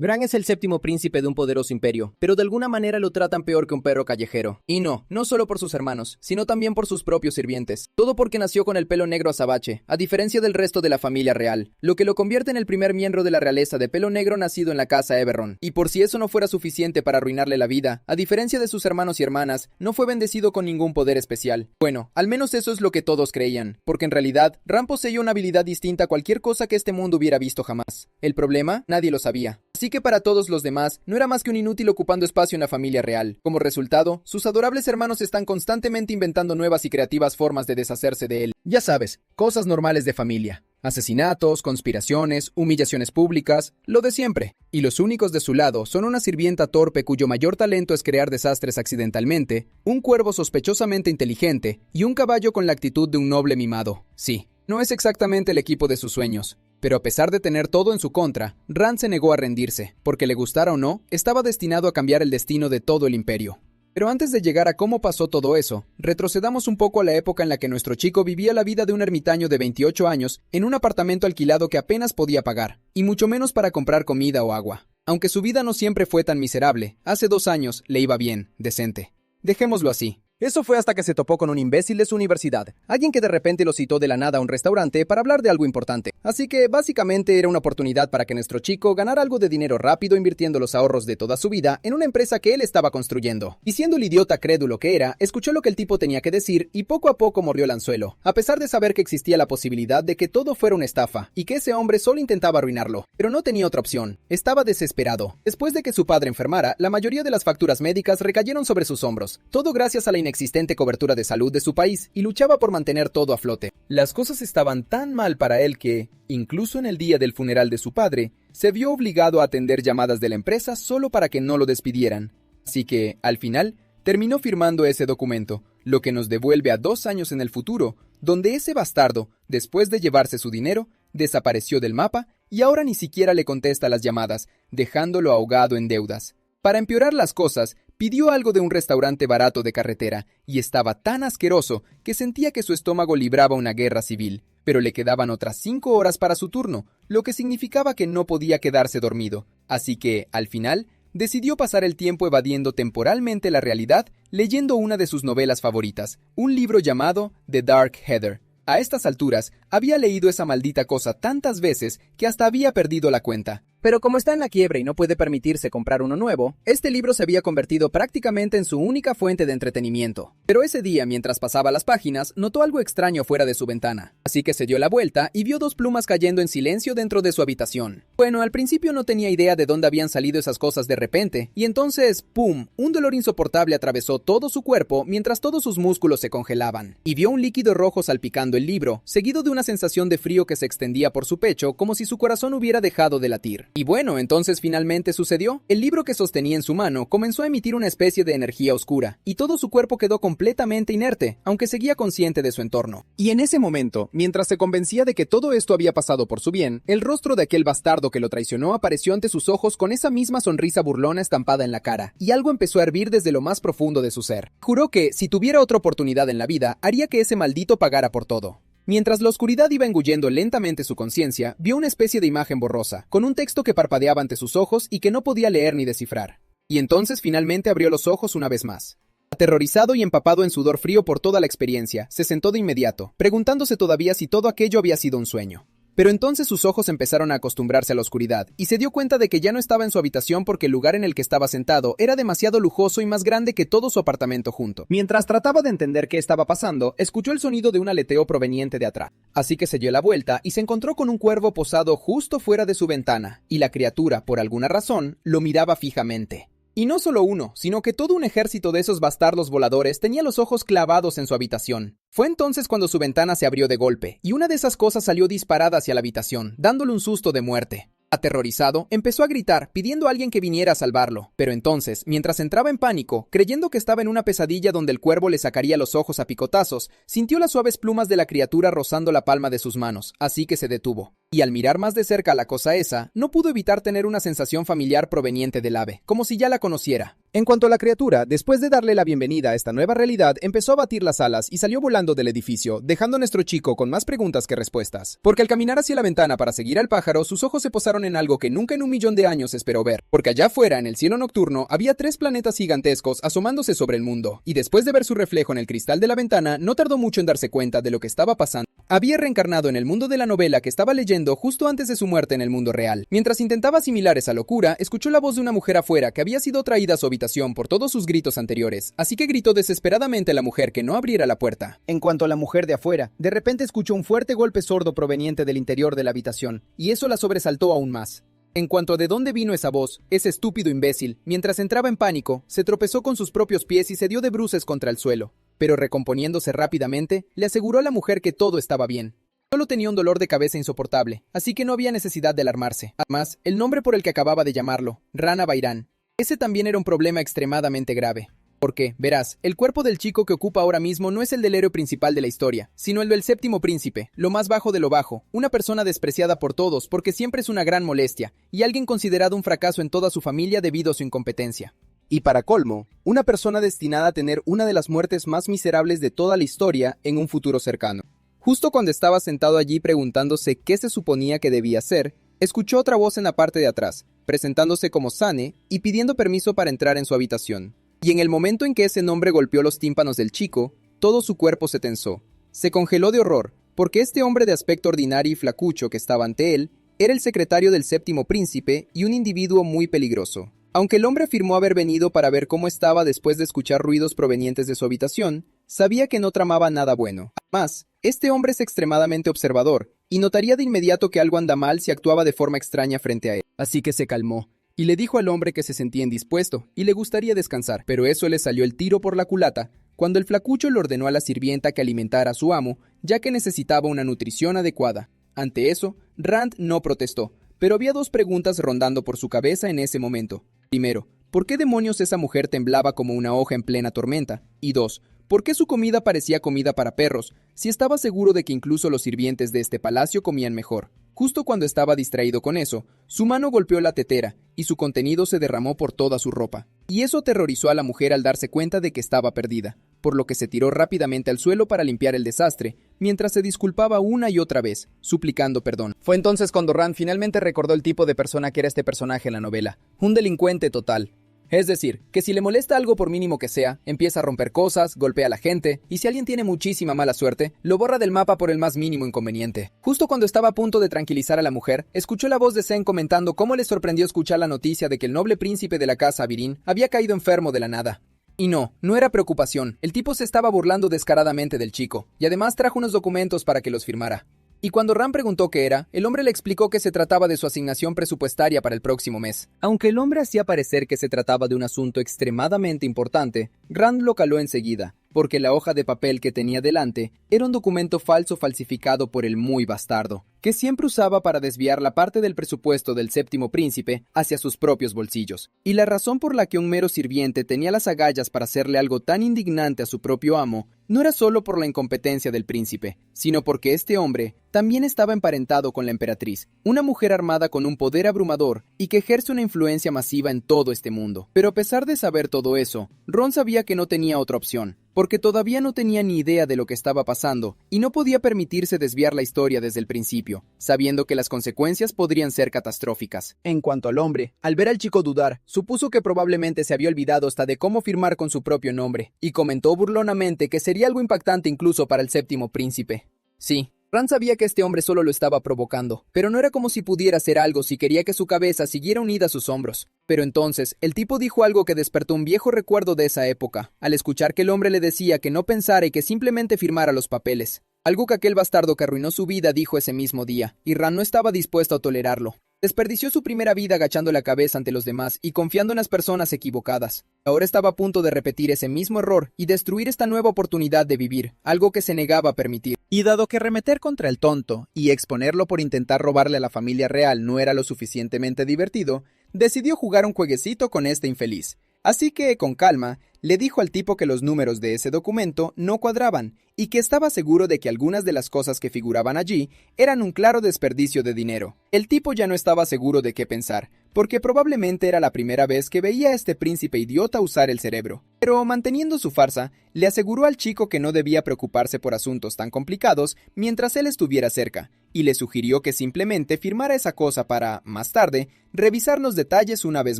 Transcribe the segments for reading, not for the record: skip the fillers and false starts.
Bran es el séptimo príncipe de un poderoso imperio, pero de alguna manera lo tratan peor que un perro callejero. Y no solo por sus hermanos, sino también por sus propios sirvientes. Todo porque nació con el pelo negro azabache, a diferencia del resto de la familia real, lo que lo convierte en el primer miembro de la realeza de pelo negro nacido en la casa Eberron. Y por si eso no fuera suficiente para arruinarle la vida, a diferencia de sus hermanos y hermanas, no fue bendecido con ningún poder especial. Bueno, al menos eso es lo que todos creían, porque en realidad, Bran poseía una habilidad distinta a cualquier cosa que este mundo hubiera visto jamás. El problema, nadie lo sabía. Así que para todos los demás, no era más que un inútil ocupando espacio en la familia real. Como resultado, sus adorables hermanos están constantemente inventando nuevas y creativas formas de deshacerse de él. Ya sabes, cosas normales de familia. Asesinatos, conspiraciones, humillaciones públicas, lo de siempre. Y los únicos de su lado son una sirvienta torpe cuyo mayor talento es crear desastres accidentalmente, un cuervo sospechosamente inteligente y un caballo con la actitud de un noble mimado. Sí, no es exactamente el equipo de sus sueños. Pero a pesar de tener todo en su contra, Rand se negó a rendirse, porque le gustara o no, estaba destinado a cambiar el destino de todo el imperio. Pero antes de llegar a cómo pasó todo eso, retrocedamos un poco a la época en la que nuestro chico vivía la vida de un ermitaño de 28 años en un apartamento alquilado que apenas podía pagar, y mucho menos para comprar comida o agua. Aunque su vida no siempre fue tan miserable, hace 2 años le iba bien, decente. Dejémoslo así. Eso fue hasta que se topó con un imbécil de su universidad, alguien que de repente lo citó de la nada a un restaurante para hablar de algo importante. Así que básicamente era una oportunidad para que nuestro chico ganara algo de dinero rápido invirtiendo los ahorros de toda su vida en una empresa que él estaba construyendo. Y siendo el idiota crédulo que era, escuchó lo que el tipo tenía que decir y poco a poco mordió el anzuelo, a pesar de saber que existía la posibilidad de que todo fuera una estafa y que ese hombre solo intentaba arruinarlo. Pero no tenía otra opción. Estaba desesperado. Después de que su padre enfermara, la mayoría de las facturas médicas recayeron sobre sus hombros, todo gracias a la inexistente cobertura de salud de su país, y luchaba por mantener todo a flote. Las cosas estaban tan mal para él que, incluso en el día del funeral de su padre, se vio obligado a atender llamadas de la empresa solo para que no lo despidieran. Así que, al final, terminó firmando ese documento, lo que nos devuelve a 2 años en el futuro, donde ese bastardo, después de llevarse su dinero, desapareció del mapa y ahora ni siquiera le contesta las llamadas, dejándolo ahogado en deudas. Para empeorar las cosas, pidió algo de un restaurante barato de carretera y estaba tan asqueroso que sentía que su estómago libraba una guerra civil, pero le quedaban otras 5 horas para su turno, lo que significaba que no podía quedarse dormido. Así que, al final, decidió pasar el tiempo evadiendo temporalmente la realidad leyendo una de sus novelas favoritas, un libro llamado The Dark Heather. A estas alturas, había leído esa maldita cosa tantas veces que hasta había perdido la cuenta. Pero como está en la quiebra y no puede permitirse comprar uno nuevo, este libro se había convertido prácticamente en su única fuente de entretenimiento. Pero ese día, mientras pasaba las páginas, notó algo extraño fuera de su ventana. Así que se dio la vuelta y vio 2 plumas cayendo en silencio dentro de su habitación. Bueno, al principio no tenía idea de dónde habían salido esas cosas de repente, y entonces, ¡pum!, un dolor insoportable atravesó todo su cuerpo mientras todos sus músculos se congelaban. Y vio un líquido rojo salpicando el libro, seguido de una sensación de frío que se extendía por su pecho como si su corazón hubiera dejado de latir. Y bueno, entonces finalmente sucedió. El libro que sostenía en su mano comenzó a emitir una especie de energía oscura, y todo su cuerpo quedó completamente inerte, aunque seguía consciente de su entorno. Y en ese momento, mientras se convencía de que todo esto había pasado por su bien, el rostro de aquel bastardo que lo traicionó apareció ante sus ojos con esa misma sonrisa burlona estampada en la cara, y algo empezó a hervir desde lo más profundo de su ser. Juró que, si tuviera otra oportunidad en la vida, haría que ese maldito pagara por todo. Mientras la oscuridad iba engullendo lentamente su conciencia, vio una especie de imagen borrosa, con un texto que parpadeaba ante sus ojos y que no podía leer ni descifrar. Y entonces finalmente abrió los ojos una vez más. Aterrorizado y empapado en sudor frío por toda la experiencia, se sentó de inmediato, preguntándose todavía si todo aquello había sido un sueño. Pero entonces sus ojos empezaron a acostumbrarse a la oscuridad, y se dio cuenta de que ya no estaba en su habitación porque el lugar en el que estaba sentado era demasiado lujoso y más grande que todo su apartamento junto. Mientras trataba de entender qué estaba pasando, escuchó el sonido de un aleteo proveniente de atrás. Así que se dio la vuelta y se encontró con un cuervo posado justo fuera de su ventana, y la criatura, por alguna razón, lo miraba fijamente. Y no solo uno, sino que todo un ejército de esos bastardos voladores tenía los ojos clavados en su habitación. Fue entonces cuando su ventana se abrió de golpe, y una de esas cosas salió disparada hacia la habitación, dándole un susto de muerte. Aterrorizado, empezó a gritar, pidiendo a alguien que viniera a salvarlo. Pero entonces, mientras entraba en pánico, creyendo que estaba en una pesadilla donde el cuervo le sacaría los ojos a picotazos, sintió las suaves plumas de la criatura rozando la palma de sus manos, así que se detuvo. Y al mirar más de cerca la cosa esa, no pudo evitar tener una sensación familiar proveniente del ave, como si ya la conociera. En cuanto a la criatura, después de darle la bienvenida a esta nueva realidad, empezó a batir las alas y salió volando del edificio, dejando a nuestro chico con más preguntas que respuestas. Porque al caminar hacia la ventana para seguir al pájaro, sus ojos se posaron en algo que nunca en 1.000.000 de años esperó ver. Porque allá afuera, en el cielo nocturno, había 3 planetas gigantescos asomándose sobre el mundo. Y después de ver su reflejo en el cristal de la ventana, no tardó mucho en darse cuenta de lo que estaba pasando. Había reencarnado en el mundo de la novela que estaba leyendo justo antes de su muerte en el mundo real. Mientras intentaba asimilar esa locura, escuchó la voz de una mujer afuera que había sido traída a su habitación por todos sus gritos anteriores, así que gritó desesperadamente a la mujer que no abriera la puerta. En cuanto a la mujer de afuera, de repente escuchó un fuerte golpe sordo proveniente del interior de la habitación, y eso la sobresaltó aún más. En cuanto a de dónde vino esa voz, ese estúpido imbécil, mientras entraba en pánico, se tropezó con sus propios pies y se dio de bruces contra el suelo. Pero recomponiéndose rápidamente, le aseguró a la mujer que todo estaba bien. Solo tenía un dolor de cabeza insoportable, así que no había necesidad de alarmarse. Además, el nombre por el que acababa de llamarlo, Rana Bairán, ese también era un problema extremadamente grave. Porque, verás, el cuerpo del chico que ocupa ahora mismo no es el del héroe principal de la historia, sino el del séptimo príncipe, lo más bajo de lo bajo, una persona despreciada por todos porque siempre es una gran molestia, y alguien considerado un fracaso en toda su familia debido a su incompetencia. Y para colmo, una persona destinada a tener una de las muertes más miserables de toda la historia en un futuro cercano. Justo cuando estaba sentado allí preguntándose qué se suponía que debía hacer, escuchó otra voz en la parte de atrás, presentándose como Sane y pidiendo permiso para entrar en su habitación. Y en el momento en que ese nombre golpeó los tímpanos del chico, todo su cuerpo se tensó. Se congeló de horror, porque este hombre de aspecto ordinario y flacucho que estaba ante él era el secretario del séptimo príncipe y un individuo muy peligroso. Aunque el hombre afirmó haber venido para ver cómo estaba después de escuchar ruidos provenientes de su habitación, sabía que no tramaba nada bueno. Además, este hombre es extremadamente observador, y notaría de inmediato que algo anda mal si actuaba de forma extraña frente a él. Así que se calmó, y le dijo al hombre que se sentía indispuesto y le gustaría descansar, pero eso le salió el tiro por la culata cuando el flacucho le ordenó a la sirvienta que alimentara a su amo, ya que necesitaba una nutrición adecuada. Ante eso, Rand no protestó, pero había 2 preguntas rondando por su cabeza en ese momento. Primero, ¿por qué demonios esa mujer temblaba como una hoja en plena tormenta? Y 2, ¿por qué su comida parecía comida para perros, si estaba seguro de que incluso los sirvientes de este palacio comían mejor? Justo cuando estaba distraído con eso, su mano golpeó la tetera y su contenido se derramó por toda su ropa. Y eso aterrorizó a la mujer al darse cuenta de que estaba perdida, por lo que se tiró rápidamente al suelo para limpiar el desastre, mientras se disculpaba una y otra vez, suplicando perdón. Fue entonces cuando Rand finalmente recordó el tipo de persona que era este personaje en la novela, un delincuente total. Es decir, que si le molesta algo por mínimo que sea, empieza a romper cosas, golpea a la gente, y si alguien tiene muchísima mala suerte, lo borra del mapa por el más mínimo inconveniente. Justo cuando estaba a punto de tranquilizar a la mujer, escuchó la voz de Zen comentando cómo le sorprendió escuchar la noticia de que el noble príncipe de la casa Avirín había caído enfermo de la nada. Y no era preocupación, el tipo se estaba burlando descaradamente del chico, y además trajo unos documentos para que los firmara. Y cuando Rand preguntó qué era, el hombre le explicó que se trataba de su asignación presupuestaria para el próximo mes. Aunque el hombre hacía parecer que se trataba de un asunto extremadamente importante, Rand lo caló enseguida, porque la hoja de papel que tenía delante era un documento falso falsificado por el muy bastardo, que siempre usaba para desviar la parte del presupuesto del séptimo príncipe hacia sus propios bolsillos. Y la razón por la que un mero sirviente tenía las agallas para hacerle algo tan indignante a su propio amo no era solo por la incompetencia del príncipe, sino porque este hombre también estaba emparentado con la emperatriz, una mujer armada con un poder abrumador y que ejerce una influencia masiva en todo este mundo. Pero a pesar de saber todo eso, Ron sabía que no tenía otra opción, porque todavía no tenía ni idea de lo que estaba pasando y no podía permitirse desviar la historia desde el principio, sabiendo que las consecuencias podrían ser catastróficas. En cuanto al hombre, al ver al chico dudar, supuso que probablemente se había olvidado hasta de cómo firmar con su propio nombre, y comentó burlonamente que sería algo impactante incluso para el séptimo príncipe. Sí, Rand sabía que este hombre solo lo estaba provocando, pero no era como si pudiera hacer algo si quería que su cabeza siguiera unida a sus hombros. Pero entonces, el tipo dijo algo que despertó un viejo recuerdo de esa época, al escuchar que el hombre le decía que no pensara y que simplemente firmara los papeles. Algo que aquel bastardo que arruinó su vida dijo ese mismo día, y Rand no estaba dispuesto a tolerarlo. Desperdició su primera vida agachando la cabeza ante los demás y confiando en las personas equivocadas. Ahora estaba a punto de repetir ese mismo error y destruir esta nueva oportunidad de vivir, algo que se negaba a permitir. Y dado que arremeter contra el tonto y exponerlo por intentar robarle a la familia real no era lo suficientemente divertido, decidió jugar un jueguecito con este infeliz. Así que, con calma, le dijo al tipo que los números de ese documento no cuadraban y que estaba seguro de que algunas de las cosas que figuraban allí eran un claro desperdicio de dinero. El tipo ya no estaba seguro de qué pensar, porque probablemente era la primera vez que veía a este príncipe idiota usar el cerebro. Pero manteniendo su farsa, le aseguró al chico que no debía preocuparse por asuntos tan complicados mientras él estuviera cerca, y le sugirió que simplemente firmara esa cosa para, más tarde, revisar los detalles una vez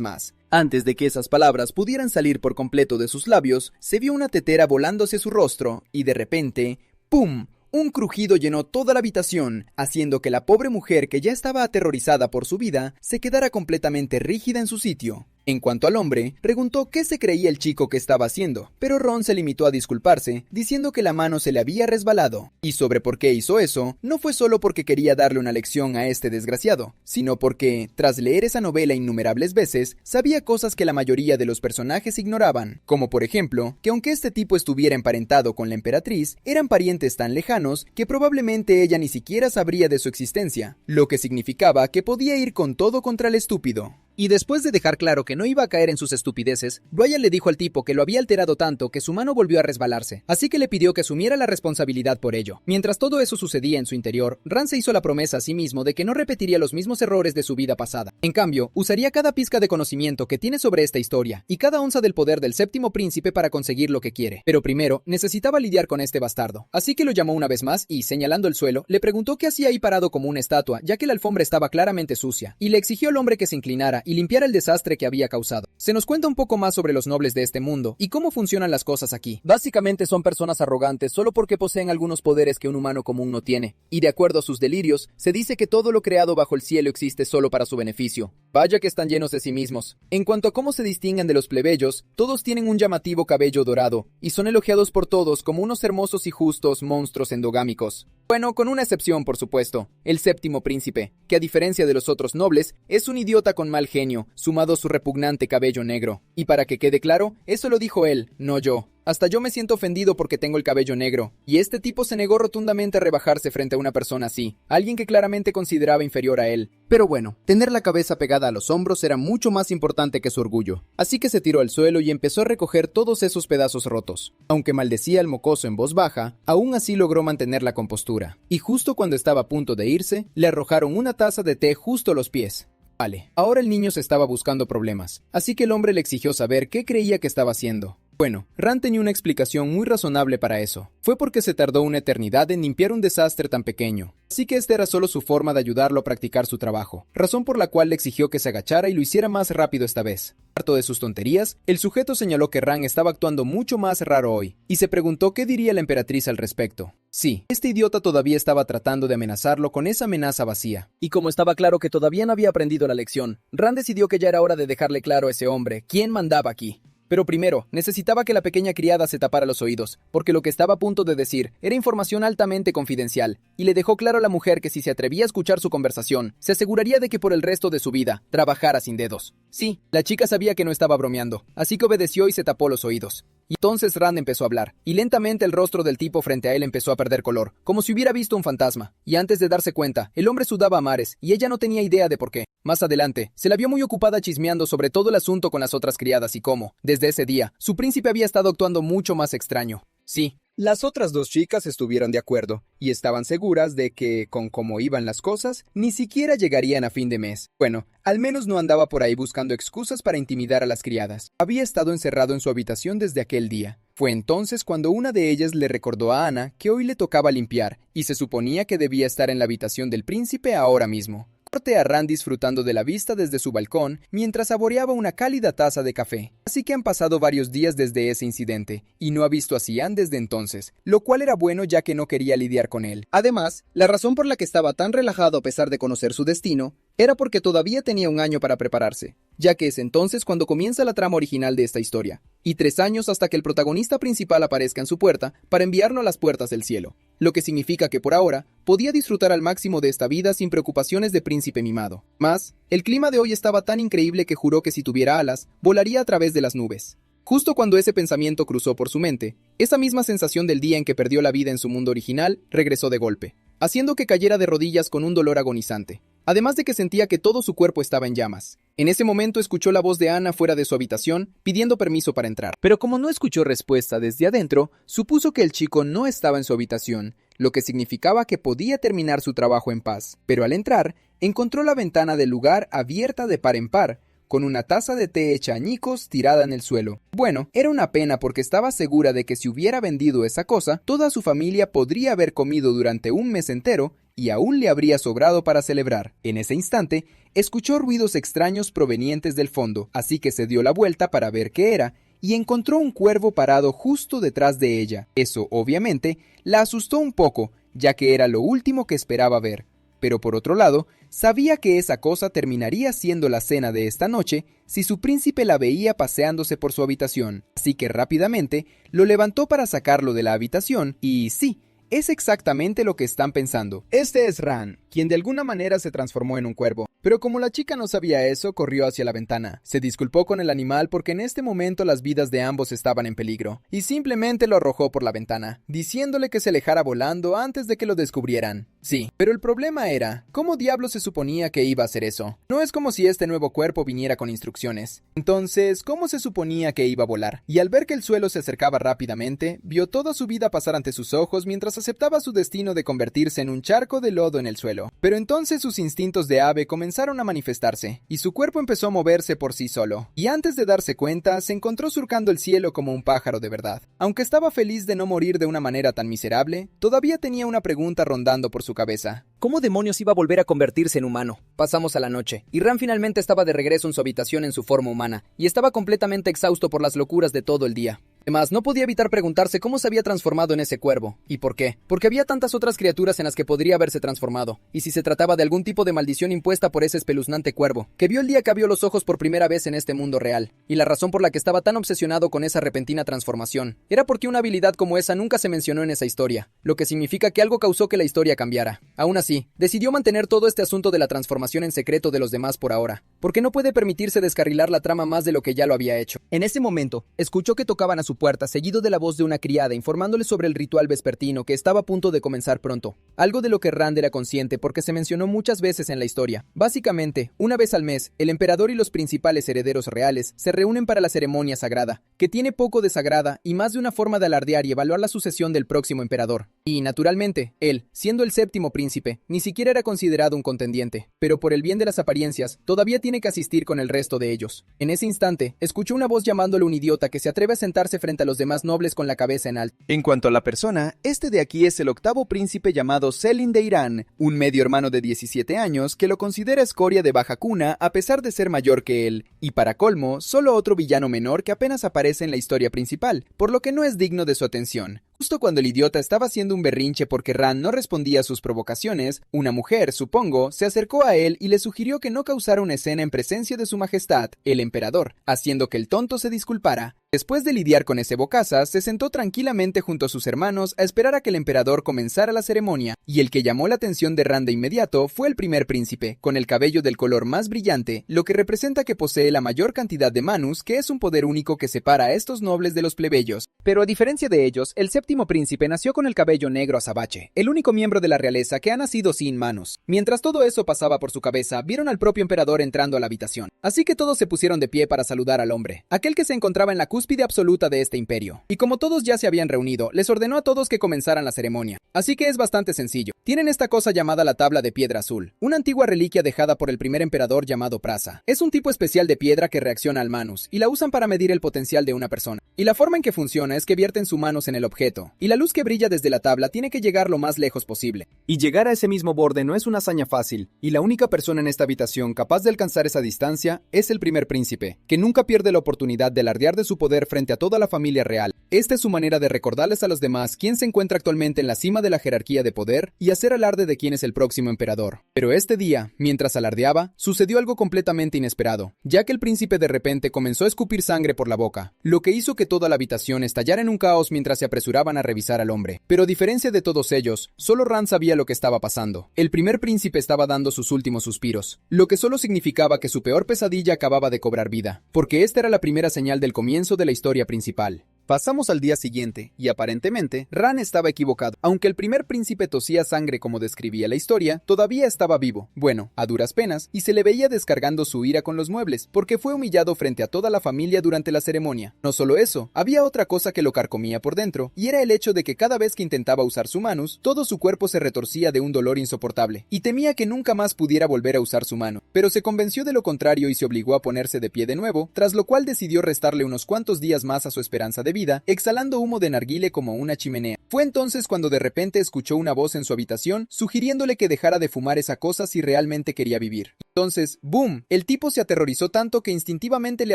más. Antes de que esas palabras pudieran salir por completo de sus labios, se vio una tetera volando hacia su rostro, y de repente, ¡pum!, un crujido llenó toda la habitación, haciendo que la pobre mujer, que ya estaba aterrorizada por su vida, se quedara completamente rígida en su sitio. En cuanto al hombre, preguntó qué se creía el chico que estaba haciendo, pero Ron se limitó a disculparse, diciendo que la mano se le había resbalado. Y sobre por qué hizo eso, no fue solo porque quería darle una lección a este desgraciado, sino porque, tras leer esa novela innumerables veces, sabía cosas que la mayoría de los personajes ignoraban, como por ejemplo, que aunque este tipo estuviera emparentado con la emperatriz, eran parientes tan lejanos que probablemente ella ni siquiera sabría de su existencia, lo que significaba que podía ir con todo contra el estúpido. Y después de dejar claro que no iba a caer en sus estupideces, Brian le dijo al tipo que lo había alterado tanto que su mano volvió a resbalarse, así que le pidió que asumiera la responsabilidad por ello. Mientras todo eso sucedía en su interior, Rand se hizo la promesa a sí mismo de que no repetiría los mismos errores de su vida pasada. En cambio, usaría cada pizca de conocimiento que tiene sobre esta historia y cada onza del poder del séptimo príncipe para conseguir lo que quiere. Pero primero, necesitaba lidiar con este bastardo. Así que lo llamó una vez más y, señalando el suelo, le preguntó qué hacía ahí parado como una estatua, ya que la alfombra estaba claramente sucia, y le exigió al hombre que se inclinara y limpiara el desastre que había causado. Se nos cuenta un poco más sobre los nobles de este mundo y cómo funcionan las cosas aquí. Básicamente son personas arrogantes solo porque poseen algunos poderes que un humano común no tiene, y de acuerdo a sus delirios, se dice que todo lo creado bajo el cielo existe solo para su beneficio. Vaya que están llenos de sí mismos. En cuanto a cómo se distinguen de los plebeyos, todos tienen un llamativo cabello dorado, y son elogiados por todos como unos hermosos y justos monstruos endogámicos. Bueno, con una excepción, por supuesto, el séptimo príncipe, que a diferencia de los otros nobles, es un idiota con mal genio, sumado a su repugnante cabello negro. Y para que quede claro, eso lo dijo él, no yo. Hasta yo me siento ofendido porque tengo el cabello negro, y este tipo se negó rotundamente a rebajarse frente a una persona así, alguien que claramente consideraba inferior a él. Pero bueno, tener la cabeza pegada a los hombros era mucho más importante que su orgullo, así que se tiró al suelo y empezó a recoger todos esos pedazos rotos. Aunque maldecía al mocoso en voz baja, aún así logró mantener la compostura, y justo cuando estaba a punto de irse, le arrojaron una taza de té justo a los pies. Vale, ahora el niño se estaba buscando problemas, así que el hombre le exigió saber qué creía que estaba haciendo. Bueno, Rand tenía una explicación muy razonable para eso. Fue porque se tardó una eternidad en limpiar un desastre tan pequeño. Así que esta era solo su forma de ayudarlo a practicar su trabajo, razón por la cual le exigió que se agachara y lo hiciera más rápido esta vez. Harto de sus tonterías, el sujeto señaló que Rand estaba actuando mucho más raro hoy, y se preguntó qué diría la emperatriz al respecto. Sí, este idiota todavía estaba tratando de amenazarlo con esa amenaza vacía. Y como estaba claro que todavía no había aprendido la lección, Rand decidió que ya era hora de dejarle claro a ese hombre quién mandaba aquí. Pero primero, necesitaba que la pequeña criada se tapara los oídos, porque lo que estaba a punto de decir era información altamente confidencial, y le dejó claro a la mujer que si se atrevía a escuchar su conversación, se aseguraría de que por el resto de su vida, trabajara sin dedos. Sí, la chica sabía que no estaba bromeando, así que obedeció y se tapó los oídos. Y entonces Rand empezó a hablar, y lentamente el rostro del tipo frente a él empezó a perder color, como si hubiera visto un fantasma, y antes de darse cuenta, el hombre sudaba a mares, y ella no tenía idea de por qué. Más adelante, se la vio muy ocupada chismeando sobre todo el asunto con las otras criadas y cómo, desde ese día, su príncipe había estado actuando mucho más extraño. Sí, las otras dos chicas estuvieron de acuerdo, y estaban seguras de que, con cómo iban las cosas, ni siquiera llegarían a fin de mes. Bueno, al menos no andaba por ahí buscando excusas para intimidar a las criadas. Había estado encerrado en su habitación desde aquel día. Fue entonces cuando una de ellas le recordó a Ana que hoy le tocaba limpiar, y se suponía que debía estar en la habitación del príncipe ahora mismo. Corte a Rand disfrutando de la vista desde su balcón mientras saboreaba una cálida taza de café. Así que han pasado varios días desde ese incidente, y no ha visto a Cian desde entonces, lo cual era bueno ya que no quería lidiar con él. Además, la razón por la que estaba tan relajado a pesar de conocer su destino era porque todavía tenía un año para prepararse, ya que es entonces cuando comienza la trama original de esta historia, y 3 años hasta que el protagonista principal aparezca en su puerta para enviarnos a las puertas del cielo, lo que significa que por ahora podía disfrutar al máximo de esta vida sin preocupaciones de príncipe mimado. Más, el clima de hoy estaba tan increíble que juró que si tuviera alas, volaría a través de las nubes. Justo cuando ese pensamiento cruzó por su mente, esa misma sensación del día en que perdió la vida en su mundo original regresó de golpe, haciendo que cayera de rodillas con un dolor agonizante. Además de que sentía que todo su cuerpo estaba en llamas. En ese momento escuchó la voz de Ana fuera de su habitación, pidiendo permiso para entrar. Pero como no escuchó respuesta desde adentro, supuso que el chico no estaba en su habitación, lo que significaba que podía terminar su trabajo en paz. Pero al entrar, encontró la ventana del lugar abierta de par en par, con una taza de té hecha añicos tirada en el suelo. Bueno, era una pena porque estaba segura de que si hubiera vendido esa cosa, toda su familia podría haber comido durante un mes entero y aún le habría sobrado para celebrar. En ese instante, escuchó ruidos extraños provenientes del fondo, así que se dio la vuelta para ver qué era, y encontró un cuervo parado justo detrás de ella. Eso, obviamente, la asustó un poco, ya que era lo último que esperaba ver. Pero por otro lado, sabía que esa cosa terminaría siendo la cena de esta noche si su príncipe la veía paseándose por su habitación. Así que rápidamente lo levantó para sacarlo de la habitación y sí, es exactamente lo que están pensando. Este es Ran, quien de alguna manera se transformó en un cuervo. Pero como la chica no sabía eso, corrió hacia la ventana. Se disculpó con el animal porque en este momento las vidas de ambos estaban en peligro, y simplemente lo arrojó por la ventana, diciéndole que se alejara volando antes de que lo descubrieran. Sí, pero el problema era, ¿cómo diablos se suponía que iba a hacer eso? No es como si este nuevo cuerpo viniera con instrucciones. Entonces, ¿cómo se suponía que iba a volar? Y al ver que el suelo se acercaba rápidamente, vio toda su vida pasar ante sus ojos mientras aceptaba su destino de convertirse en un charco de lodo en el suelo. Pero entonces sus instintos de ave comenzaron a manifestarse, y su cuerpo empezó a moverse por sí solo. Y antes de darse cuenta, se encontró surcando el cielo como un pájaro de verdad. Aunque estaba feliz de no morir de una manera tan miserable, todavía tenía una pregunta rondando por su cabeza. ¿Cómo demonios iba a volver a convertirse en humano? Pasamos a la noche, y Ran finalmente estaba de regreso en su habitación en su forma humana, y estaba completamente exhausto por las locuras de todo el día. Además, no podía evitar preguntarse cómo se había transformado en ese cuervo. ¿Y por qué? Porque había tantas otras criaturas en las que podría haberse transformado. Y si se trataba de algún tipo de maldición impuesta por ese espeluznante cuervo, que vio el día que abrió los ojos por primera vez en este mundo real. Y la razón por la que estaba tan obsesionado con esa repentina transformación era porque una habilidad como esa nunca se mencionó en esa historia, lo que significa que algo causó que la historia cambiara. Aún así, decidió mantener todo este asunto de la transformación en secreto de los demás por ahora, porque no puede permitirse descarrilar la trama más de lo que ya lo había hecho. En ese momento, escuchó que tocaban a su puerta, seguido de la voz de una criada informándole sobre el ritual vespertino que estaba a punto de comenzar pronto. Algo de lo que Rand era consciente porque se mencionó muchas veces en la historia. Básicamente, una vez al mes, el emperador y los principales herederos reales se reúnen para la ceremonia sagrada, que tiene poco de sagrada y más de una forma de alardear y evaluar la sucesión del próximo emperador. Y, naturalmente, él, siendo el séptimo príncipe, ni siquiera era considerado un contendiente, pero por el bien de las apariencias, todavía tiene que asistir con el resto de ellos. En ese instante, escuchó una voz llamándole un idiota que se atreve a sentarse frente a los demás nobles con la cabeza en alto. En cuanto a la persona, este de aquí es el octavo príncipe llamado Selim de Irán, un medio hermano de 17 años que lo considera escoria de baja cuna a pesar de ser mayor que él, y para colmo, solo otro villano menor que apenas aparece en la historia principal, por lo que no es digno de su atención. Justo cuando el idiota estaba haciendo un berrinche porque Ran no respondía a sus provocaciones, una mujer, supongo, se acercó a él y le sugirió que no causara una escena en presencia de su majestad, el emperador, haciendo que el tonto se disculpara. Después de lidiar con ese bocaza, se sentó tranquilamente junto a sus hermanos a esperar a que el emperador comenzara la ceremonia, y el que llamó la atención de Ran de inmediato fue el primer príncipe, con el cabello del color más brillante, lo que representa que posee la mayor cantidad de manus, que es un poder único que separa a estos nobles de los plebeyos. Pero a diferencia de ellos, el séptimo príncipe nació con el cabello negro azabache, el único miembro de la realeza que ha nacido sin manos. Mientras todo eso pasaba por su cabeza, vieron al propio emperador entrando a la habitación. Así que todos se pusieron de pie para saludar al hombre, aquel que se encontraba en la cúspide absoluta de este imperio. Y como todos ya se habían reunido, les ordenó a todos que comenzaran la ceremonia. Así que es bastante sencillo. Tienen esta cosa llamada la tabla de piedra azul, una antigua reliquia dejada por el primer emperador llamado Prasa. Es un tipo especial de piedra que reacciona al manus, y la usan para medir el potencial de una persona. Y la forma en que funciona es que vierten su manus en el objeto, y la luz que brilla desde la tabla tiene que llegar lo más lejos posible. Y llegar a ese mismo borde no es una hazaña fácil, y la única persona en esta habitación capaz de alcanzar esa distancia es el primer príncipe, que nunca pierde la oportunidad de alardear de su poder frente a toda la familia real. Esta es su manera de recordarles a los demás quién se encuentra actualmente en la cima de la jerarquía de poder y hacer alarde de quién es el próximo emperador. Pero este día, mientras alardeaba, sucedió algo completamente inesperado, ya que el príncipe de repente comenzó a escupir sangre por la boca, lo que hizo que toda la habitación estallara en un caos mientras se apresuraban a revisar al hombre. Pero a diferencia de todos ellos, solo Ran sabía lo que estaba pasando. El primer príncipe estaba dando sus últimos suspiros, lo que solo significaba que su peor pesadilla acababa de cobrar vida, porque esta era la primera señal del comienzo de la historia principal. Pasamos al día siguiente, y aparentemente, Ran estaba equivocado. Aunque el primer príncipe tosía sangre como describía la historia, todavía estaba vivo. Bueno, a duras penas, y se le veía descargando su ira con los muebles, porque fue humillado frente a toda la familia durante la ceremonia. No solo eso, había otra cosa que lo carcomía por dentro, y era el hecho de que cada vez que intentaba usar su manus, todo su cuerpo se retorcía de un dolor insoportable, y temía que nunca más pudiera volver a usar su mano. Pero se convenció de lo contrario y se obligó a ponerse de pie de nuevo, tras lo cual decidió restarle unos cuantos días más a su esperanza de vida, exhalando humo de narguile como una chimenea. Fue entonces cuando de repente escuchó una voz en su habitación, sugiriéndole que dejara de fumar esa cosa si realmente quería vivir. Entonces, ¡boom! El tipo se aterrorizó tanto que instintivamente le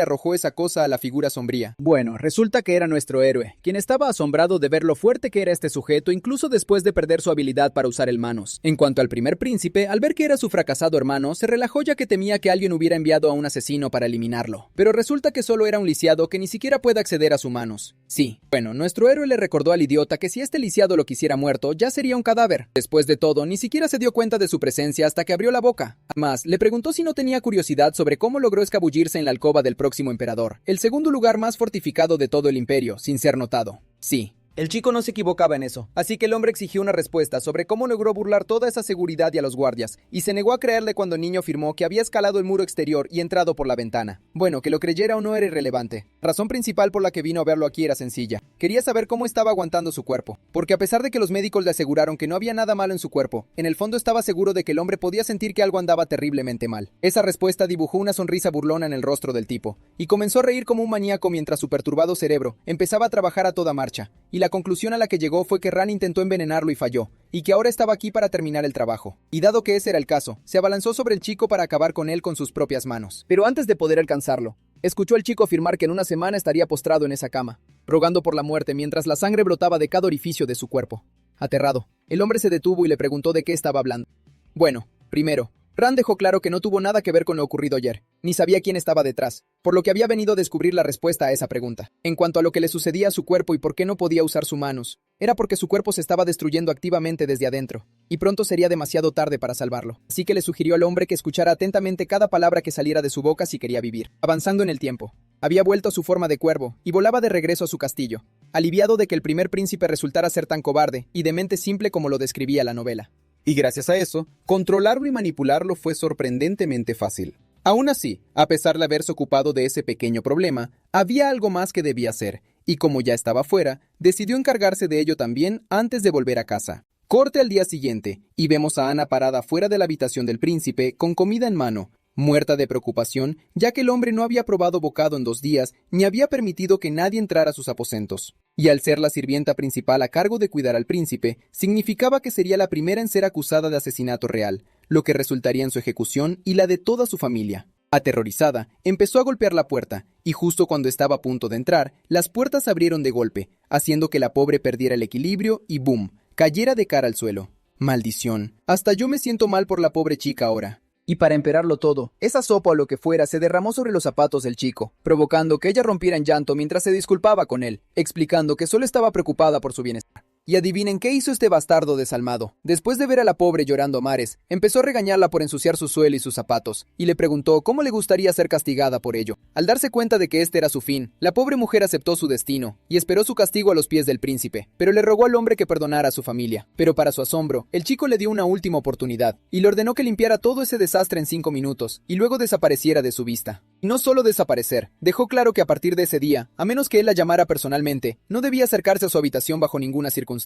arrojó esa cosa a la figura sombría. Bueno, resulta que era nuestro héroe, quien estaba asombrado de ver lo fuerte que era este sujeto incluso después de perder su habilidad para usar el Manus. En cuanto al primer príncipe, al ver que era su fracasado hermano, se relajó ya que temía que alguien hubiera enviado a un asesino para eliminarlo. Pero resulta que solo era un lisiado que ni siquiera puede acceder a su Manus. Sí, bueno, nuestro héroe le recordó al idiota que si este lisiado lo quisiera muerto, ya sería un cadáver. Después de todo, ni siquiera se dio cuenta de su presencia hasta que abrió la boca. Además, le preguntó si no tenía curiosidad sobre cómo logró escabullirse en la alcoba del próximo emperador, el segundo lugar más fortificado de todo el imperio, sin ser notado. Sí. El chico no se equivocaba en eso, así que el hombre exigió una respuesta sobre cómo logró burlar toda esa seguridad y a los guardias, y se negó a creerle cuando el niño afirmó que había escalado el muro exterior y entrado por la ventana. Bueno, que lo creyera o no era irrelevante. La razón principal por la que vino a verlo aquí era sencilla. Quería saber cómo estaba aguantando su cuerpo, porque a pesar de que los médicos le aseguraron que no había nada malo en su cuerpo, en el fondo estaba seguro de que el hombre podía sentir que algo andaba terriblemente mal. Esa respuesta dibujó una sonrisa burlona en el rostro del tipo, y comenzó a reír como un maníaco mientras su perturbado cerebro empezaba a trabajar a toda marcha, y la conclusión a la que llegó fue que Ran intentó envenenarlo y falló, y que ahora estaba aquí para terminar el trabajo. Y dado que ese era el caso, se abalanzó sobre el chico para acabar con él con sus propias manos. Pero antes de poder alcanzarlo, escuchó al chico afirmar que en una semana estaría postrado en esa cama, rogando por la muerte mientras la sangre brotaba de cada orificio de su cuerpo. Aterrado, el hombre se detuvo y le preguntó de qué estaba hablando. Bueno, primero, Ran dejó claro que no tuvo nada que ver con lo ocurrido ayer, ni sabía quién estaba detrás, por lo que había venido a descubrir la respuesta a esa pregunta. En cuanto a lo que le sucedía a su cuerpo y por qué no podía usar su manus, era porque su cuerpo se estaba destruyendo activamente desde adentro, y pronto sería demasiado tarde para salvarlo. Así que le sugirió al hombre que escuchara atentamente cada palabra que saliera de su boca si quería vivir. Avanzando en el tiempo, había vuelto a su forma de cuervo, y volaba de regreso a su castillo, aliviado de que el primer príncipe resultara ser tan cobarde y de mente simple como lo describía la novela. Y gracias a eso, controlarlo y manipularlo fue sorprendentemente fácil. Aún así, a pesar de haberse ocupado de ese pequeño problema, había algo más que debía hacer, y como ya estaba fuera, decidió encargarse de ello también antes de volver a casa. Corte al día siguiente, y vemos a Ana parada fuera de la habitación del príncipe con comida en mano, muerta de preocupación, ya que el hombre no había probado bocado en 2 días, ni había permitido que nadie entrara a sus aposentos. Y al ser la sirvienta principal a cargo de cuidar al príncipe, significaba que sería la primera en ser acusada de asesinato real, lo que resultaría en su ejecución y la de toda su familia. Aterrorizada, empezó a golpear la puerta, y justo cuando estaba a punto de entrar, las puertas se abrieron de golpe, haciendo que la pobre perdiera el equilibrio y ¡boom!, cayera de cara al suelo. Maldición, hasta yo me siento mal por la pobre chica ahora. Y para empeorarlo todo, esa sopa o lo que fuera se derramó sobre los zapatos del chico, provocando que ella rompiera en llanto mientras se disculpaba con él, explicando que solo estaba preocupada por su bienestar. Y adivinen qué hizo este bastardo desalmado. Después de ver a la pobre llorando a mares, empezó a regañarla por ensuciar su suelo y sus zapatos, y le preguntó cómo le gustaría ser castigada por ello. Al darse cuenta de que este era su fin, la pobre mujer aceptó su destino, y esperó su castigo a los pies del príncipe, pero le rogó al hombre que perdonara a su familia. Pero para su asombro, el chico le dio una última oportunidad, y le ordenó que limpiara todo ese desastre en 5 minutos, y luego desapareciera de su vista. Y no solo desaparecer, dejó claro que a partir de ese día, a menos que él la llamara personalmente, no debía acercarse a su habitación bajo ninguna circunstancia.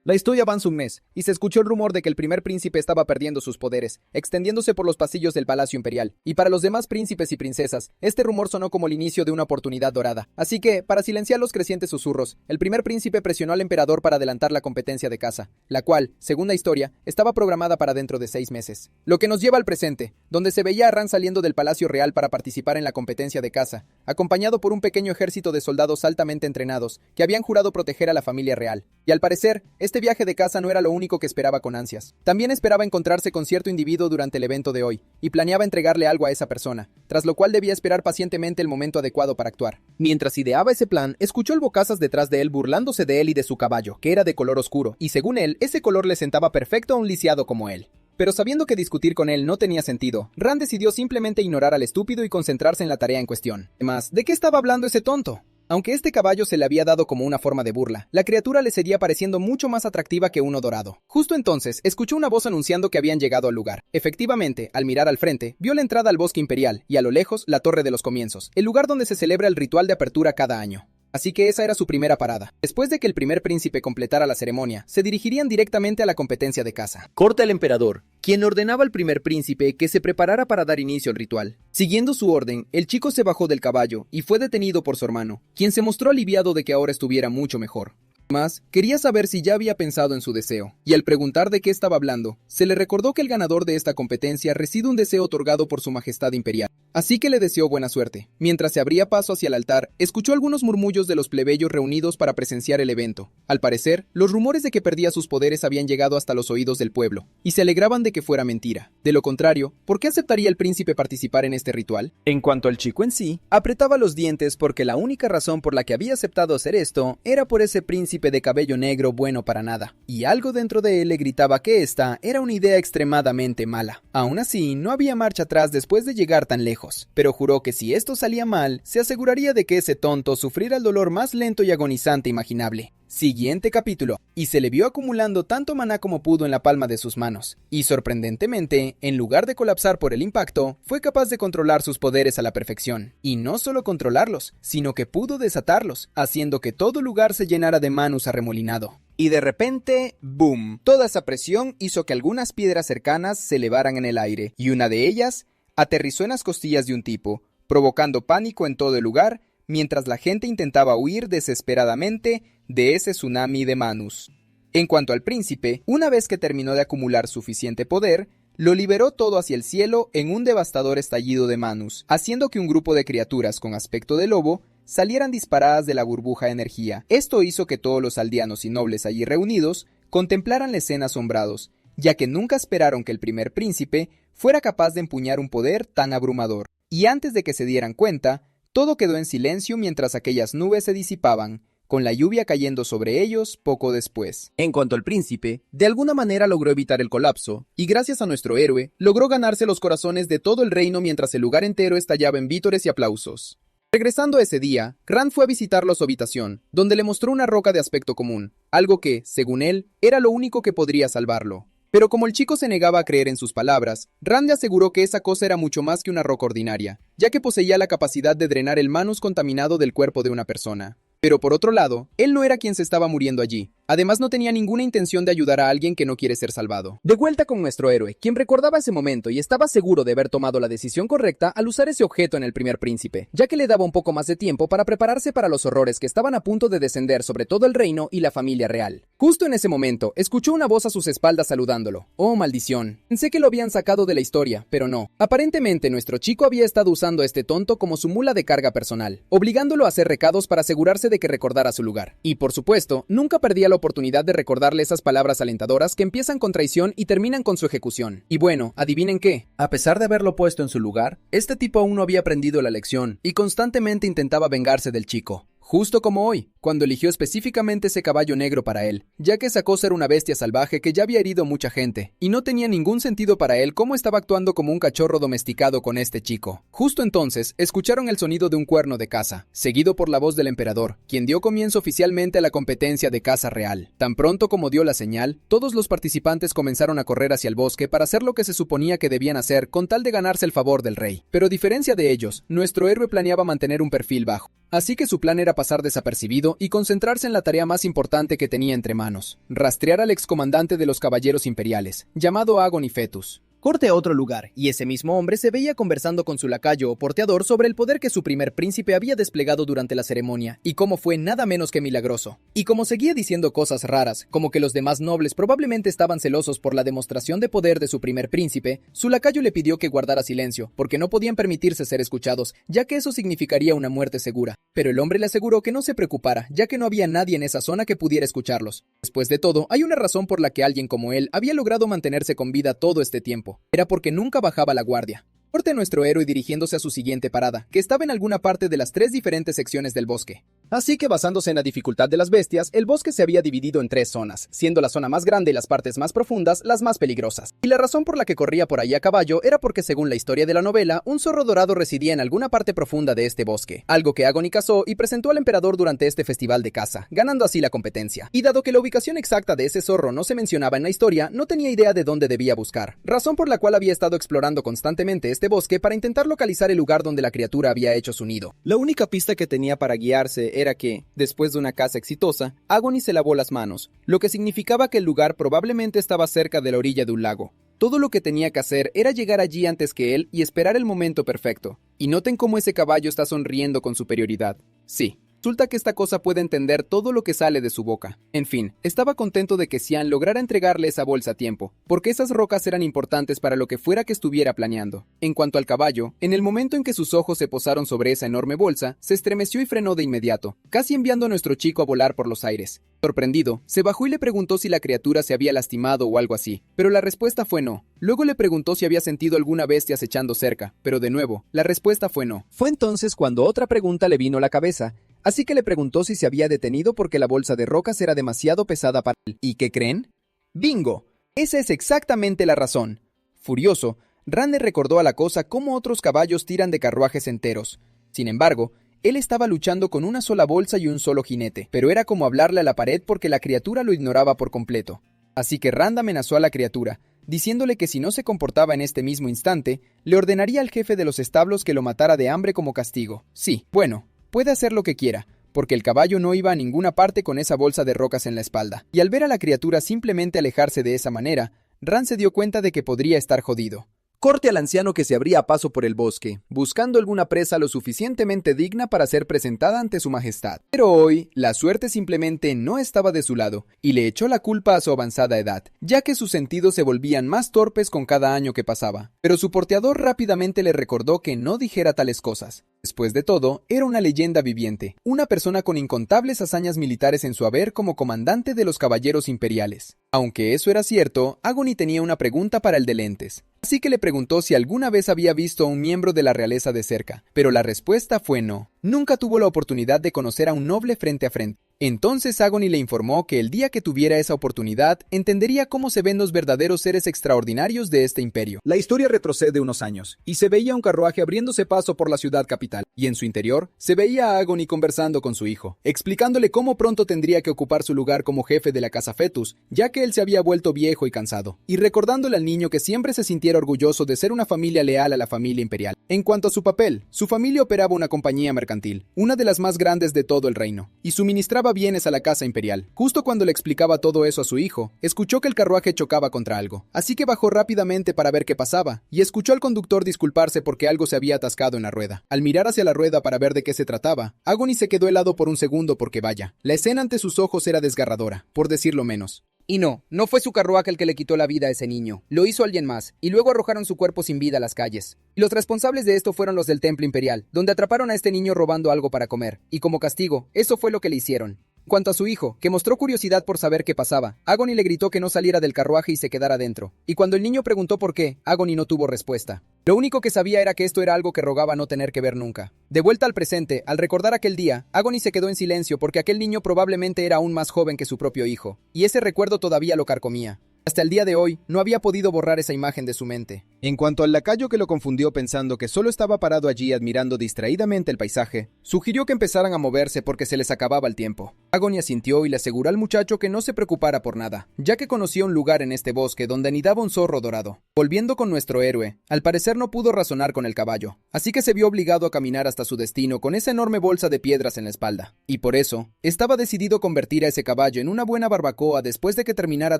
La historia avanza un mes, y se escuchó el rumor de que el primer príncipe estaba perdiendo sus poderes, extendiéndose por los pasillos del palacio imperial. Y para los demás príncipes y princesas, este rumor sonó como el inicio de una oportunidad dorada. Así que, para silenciar los crecientes susurros, el primer príncipe presionó al emperador para adelantar la competencia de caza, la cual, según la historia, estaba programada para dentro de 6 meses. Lo que nos lleva al presente, donde se veía a Ran saliendo del palacio real para participar en la competencia de caza, acompañado por un pequeño ejército de soldados altamente entrenados, que habían jurado proteger a la familia real. Y al parecer, este viaje de caza no era lo único que esperaba con ansias. También esperaba encontrarse con cierto individuo durante el evento de hoy, y planeaba entregarle algo a esa persona, tras lo cual debía esperar pacientemente el momento adecuado para actuar. Mientras ideaba ese plan, escuchó el bocazas detrás de él burlándose de él y de su caballo, que era de color oscuro, y según él, ese color le sentaba perfecto a un lisiado como él. Pero sabiendo que discutir con él no tenía sentido, Ran decidió simplemente ignorar al estúpido y concentrarse en la tarea en cuestión. Además, ¿de qué estaba hablando ese tonto? Aunque este caballo se le había dado como una forma de burla, la criatura le seguía pareciendo mucho más atractiva que uno dorado. Justo entonces, escuchó una voz anunciando que habían llegado al lugar. Efectivamente, al mirar al frente, vio la entrada al bosque imperial y a lo lejos la Torre de los Comienzos, el lugar donde se celebra el ritual de apertura cada año. Así que esa era su primera parada. Después de que el primer príncipe completara la ceremonia, se dirigirían directamente a la competencia de caza. Corta el emperador, quien ordenaba al primer príncipe que se preparara para dar inicio al ritual. Siguiendo su orden, el chico se bajó del caballo y fue detenido por su hermano, quien se mostró aliviado de que ahora estuviera mucho mejor. Además, quería saber si ya había pensado en su deseo, y al preguntar de qué estaba hablando, se le recordó que el ganador de esta competencia reside un deseo otorgado por su majestad imperial. Así que le deseó buena suerte. Mientras se abría paso hacia el altar, escuchó algunos murmullos de los plebeyos reunidos para presenciar el evento. Al parecer, los rumores de que perdía sus poderes habían llegado hasta los oídos del pueblo, y se alegraban de que fuera mentira. De lo contrario, ¿por qué aceptaría el príncipe participar en este ritual? En cuanto al chico en sí, apretaba los dientes porque la única razón por la que había aceptado hacer esto era por ese príncipe de cabello negro bueno para nada, y algo dentro de él le gritaba que esta era una idea extremadamente mala. Aún así, no había marcha atrás después de llegar tan lejos, pero juró que si esto salía mal, se aseguraría de que ese tonto sufriera el dolor más lento y agonizante imaginable. Siguiente capítulo, y se le vio acumulando tanto maná como pudo en la palma de sus manos, y sorprendentemente, en lugar de colapsar por el impacto, fue capaz de controlar sus poderes a la perfección, y no solo controlarlos, sino que pudo desatarlos, haciendo que todo lugar se llenara de manus arremolinado. Y de repente, ¡boom! Toda esa presión hizo que algunas piedras cercanas se elevaran en el aire, y una de ellas aterrizó en las costillas de un tipo, provocando pánico en todo el lugar, mientras la gente intentaba huir desesperadamente de ese tsunami de manus. En cuanto al príncipe, una vez que terminó de acumular suficiente poder, lo liberó todo hacia el cielo en un devastador estallido de manus, haciendo que un grupo de criaturas con aspecto de lobo salieran disparadas de la burbuja de energía. Esto hizo que todos los aldeanos y nobles allí reunidos contemplaran la escena asombrados, ya que nunca esperaron que el primer príncipe fuera capaz de empuñar un poder tan abrumador. Y antes de que se dieran cuenta, todo quedó en silencio mientras aquellas nubes se disipaban, con la lluvia cayendo sobre ellos poco después. En cuanto al príncipe, de alguna manera logró evitar el colapso, y gracias a nuestro héroe, logró ganarse los corazones de todo el reino mientras el lugar entero estallaba en vítores y aplausos. Regresando ese día, Rand fue a visitarlo a su habitación, donde le mostró una roca de aspecto común, algo que, según él, era lo único que podría salvarlo. Pero como el chico se negaba a creer en sus palabras, Rand le aseguró que esa cosa era mucho más que una roca ordinaria, ya que poseía la capacidad de drenar el manus contaminado del cuerpo de una persona. Pero por otro lado, él no era quien se estaba muriendo allí. Además, no tenía ninguna intención de ayudar a alguien que no quiere ser salvado. De vuelta con nuestro héroe, quien recordaba ese momento y estaba seguro de haber tomado la decisión correcta al usar ese objeto en el primer príncipe, ya que le daba un poco más de tiempo para prepararse para los horrores que estaban a punto de descender sobre todo el reino y la familia real. Justo en ese momento, escuchó una voz a sus espaldas saludándolo. ¡Oh, maldición! Pensé que lo habían sacado de la historia, pero no. Aparentemente, nuestro chico había estado usando a este tonto como su mula de carga personal, obligándolo a hacer recados para asegurarse de que recordara su lugar. Y por supuesto, nunca perdía la oportunidad de recordarle esas palabras alentadoras que empiezan con traición y terminan con su ejecución. Y bueno, ¿adivinen qué? A pesar de haberlo puesto en su lugar, este tipo aún no había aprendido la lección, y constantemente intentaba vengarse del chico. Justo como hoy, cuando eligió específicamente ese caballo negro para él, ya que esa cosa era una bestia salvaje que ya había herido mucha gente, y no tenía ningún sentido para él cómo estaba actuando como un cachorro domesticado con este chico. Justo entonces, escucharon el sonido de un cuerno de caza, seguido por la voz del emperador, quien dio comienzo oficialmente a la competencia de caza real. Tan pronto como dio la señal, todos los participantes comenzaron a correr hacia el bosque para hacer lo que se suponía que debían hacer con tal de ganarse el favor del rey. Pero a diferencia de ellos, nuestro héroe planeaba mantener un perfil bajo. Así que su plan era pasar desapercibido y concentrarse en la tarea más importante que tenía entre manos: rastrear al excomandante de los caballeros imperiales, llamado Agon y Fetus. Corte a otro lugar, y ese mismo hombre se veía conversando con su lacayo o porteador sobre el poder que su primer príncipe había desplegado durante la ceremonia, y cómo fue nada menos que milagroso. Y como seguía diciendo cosas raras, como que los demás nobles probablemente estaban celosos por la demostración de poder de su primer príncipe, su lacayo le pidió que guardara silencio, porque no podían permitirse ser escuchados, ya que eso significaría una muerte segura. Pero el hombre le aseguró que no se preocupara, ya que no había nadie en esa zona que pudiera escucharlos. Después de todo, hay una razón por la que alguien como él había logrado mantenerse con vida todo este tiempo. Era porque nunca bajaba la guardia. Corte a nuestro héroe dirigiéndose a su siguiente parada, que estaba en alguna parte de las 3 diferentes secciones del bosque. Así que basándose en la dificultad de las bestias, el bosque se había dividido en 3 zonas, siendo la zona más grande y las partes más profundas las más peligrosas. Y la razón por la que corría por ahí a caballo era porque, según la historia de la novela, un zorro dorado residía en alguna parte profunda de este bosque, algo que Agony cazó y presentó al emperador durante este festival de caza, ganando así la competencia. Y dado que la ubicación exacta de ese zorro no se mencionaba en la historia, no tenía idea de dónde debía buscar, razón por la cual había estado explorando constantemente este bosque para intentar localizar el lugar donde la criatura había hecho su nido. La única pista que tenía para guiarse era que, después de una caza exitosa, Agony se lavó las manos, lo que significaba que el lugar probablemente estaba cerca de la orilla de un lago. Todo lo que tenía que hacer era llegar allí antes que él y esperar el momento perfecto. Y noten cómo ese caballo está sonriendo con superioridad. Sí. Resulta que esta cosa puede entender todo lo que sale de su boca. En fin, estaba contento de que Xian lograra entregarle esa bolsa a tiempo, porque esas rocas eran importantes para lo que fuera que estuviera planeando. En cuanto al caballo, en el momento en que sus ojos se posaron sobre esa enorme bolsa, se estremeció y frenó de inmediato, casi enviando a nuestro chico a volar por los aires. Sorprendido, se bajó y le preguntó si la criatura se había lastimado o algo así, pero la respuesta fue no. Luego le preguntó si había sentido alguna bestia acechando cerca, pero de nuevo, la respuesta fue no. Fue entonces cuando otra pregunta le vino a la cabeza. Así que le preguntó si se había detenido porque la bolsa de rocas era demasiado pesada para él. ¿Y qué creen? ¡Bingo! Esa es exactamente la razón. Furioso, Ran le recordó a la cosa cómo otros caballos tiran de carruajes enteros. Sin embargo, él estaba luchando con una sola bolsa y un solo jinete, pero era como hablarle a la pared porque la criatura lo ignoraba por completo. Así que Rand amenazó a la criatura, diciéndole que si no se comportaba en este mismo instante, le ordenaría al jefe de los establos que lo matara de hambre como castigo. Sí, bueno, puede hacer lo que quiera, porque el caballo no iba a ninguna parte con esa bolsa de rocas en la espalda. Y al ver a la criatura simplemente alejarse de esa manera, Ran se dio cuenta de que podría estar jodido. Corte al anciano que se abría paso por el bosque, buscando alguna presa lo suficientemente digna para ser presentada ante su majestad. Pero hoy, la suerte simplemente no estaba de su lado, y le echó la culpa a su avanzada edad, ya que sus sentidos se volvían más torpes con cada año que pasaba. Pero su porteador rápidamente le recordó que no dijera tales cosas. Después de todo, era una leyenda viviente, una persona con incontables hazañas militares en su haber como comandante de los caballeros imperiales. Aunque eso era cierto, Agony tenía una pregunta para el de lentes. Así que le preguntó si alguna vez había visto a un miembro de la realeza de cerca, pero la respuesta fue no. Nunca tuvo la oportunidad de conocer a un noble frente a frente. Entonces Agony le informó que el día que tuviera esa oportunidad, entendería cómo se ven los verdaderos seres extraordinarios de este imperio. La historia retrocede unos años, y se veía un carruaje abriéndose paso por la ciudad capital, y en su interior se veía a Agony conversando con su hijo, explicándole cómo pronto tendría que ocupar su lugar como jefe de la Casa Fetus, ya que él se había vuelto viejo y cansado, y recordándole al niño que siempre se sintiera orgulloso de ser una familia leal a la familia imperial. En cuanto a su papel, su familia operaba una compañía mercantil, una de las más grandes de todo el reino, y suministraba bienes a la casa imperial. Justo cuando le explicaba todo eso a su hijo, escuchó que el carruaje chocaba contra algo, así que bajó rápidamente para ver qué pasaba, y escuchó al conductor disculparse porque algo se había atascado en la rueda. Al mirar hacia la rueda para ver de qué se trataba, Agony se quedó helado por un segundo porque vaya, la escena ante sus ojos era desgarradora, por decirlo menos. Y no fue su carruaje el que le quitó la vida a ese niño. Lo hizo alguien más, y luego arrojaron su cuerpo sin vida a las calles. Y los responsables de esto fueron los del Templo Imperial, donde atraparon a este niño robando algo para comer. Y como castigo, eso fue lo que le hicieron. En cuanto a su hijo, que mostró curiosidad por saber qué pasaba, Agony le gritó que no saliera del carruaje y se quedara dentro. Y cuando el niño preguntó por qué, Agony no tuvo respuesta. Lo único que sabía era que esto era algo que rogaba no tener que ver nunca. De vuelta al presente, al recordar aquel día, Agony se quedó en silencio porque aquel niño probablemente era aún más joven que su propio hijo, y ese recuerdo todavía lo carcomía. Hasta el día de hoy, no había podido borrar esa imagen de su mente. En cuanto al lacayo que lo confundió pensando que solo estaba parado allí admirando distraídamente el paisaje, sugirió que empezaran a moverse porque se les acababa el tiempo. Agony asintió y le aseguró al muchacho que no se preocupara por nada, ya que conocía un lugar en este bosque donde anidaba un zorro dorado. Volviendo con nuestro héroe, al parecer no pudo razonar con el caballo, así que se vio obligado a caminar hasta su destino con esa enorme bolsa de piedras en la espalda. Y por eso, estaba decidido a convertir a ese caballo en una buena barbacoa después de que terminara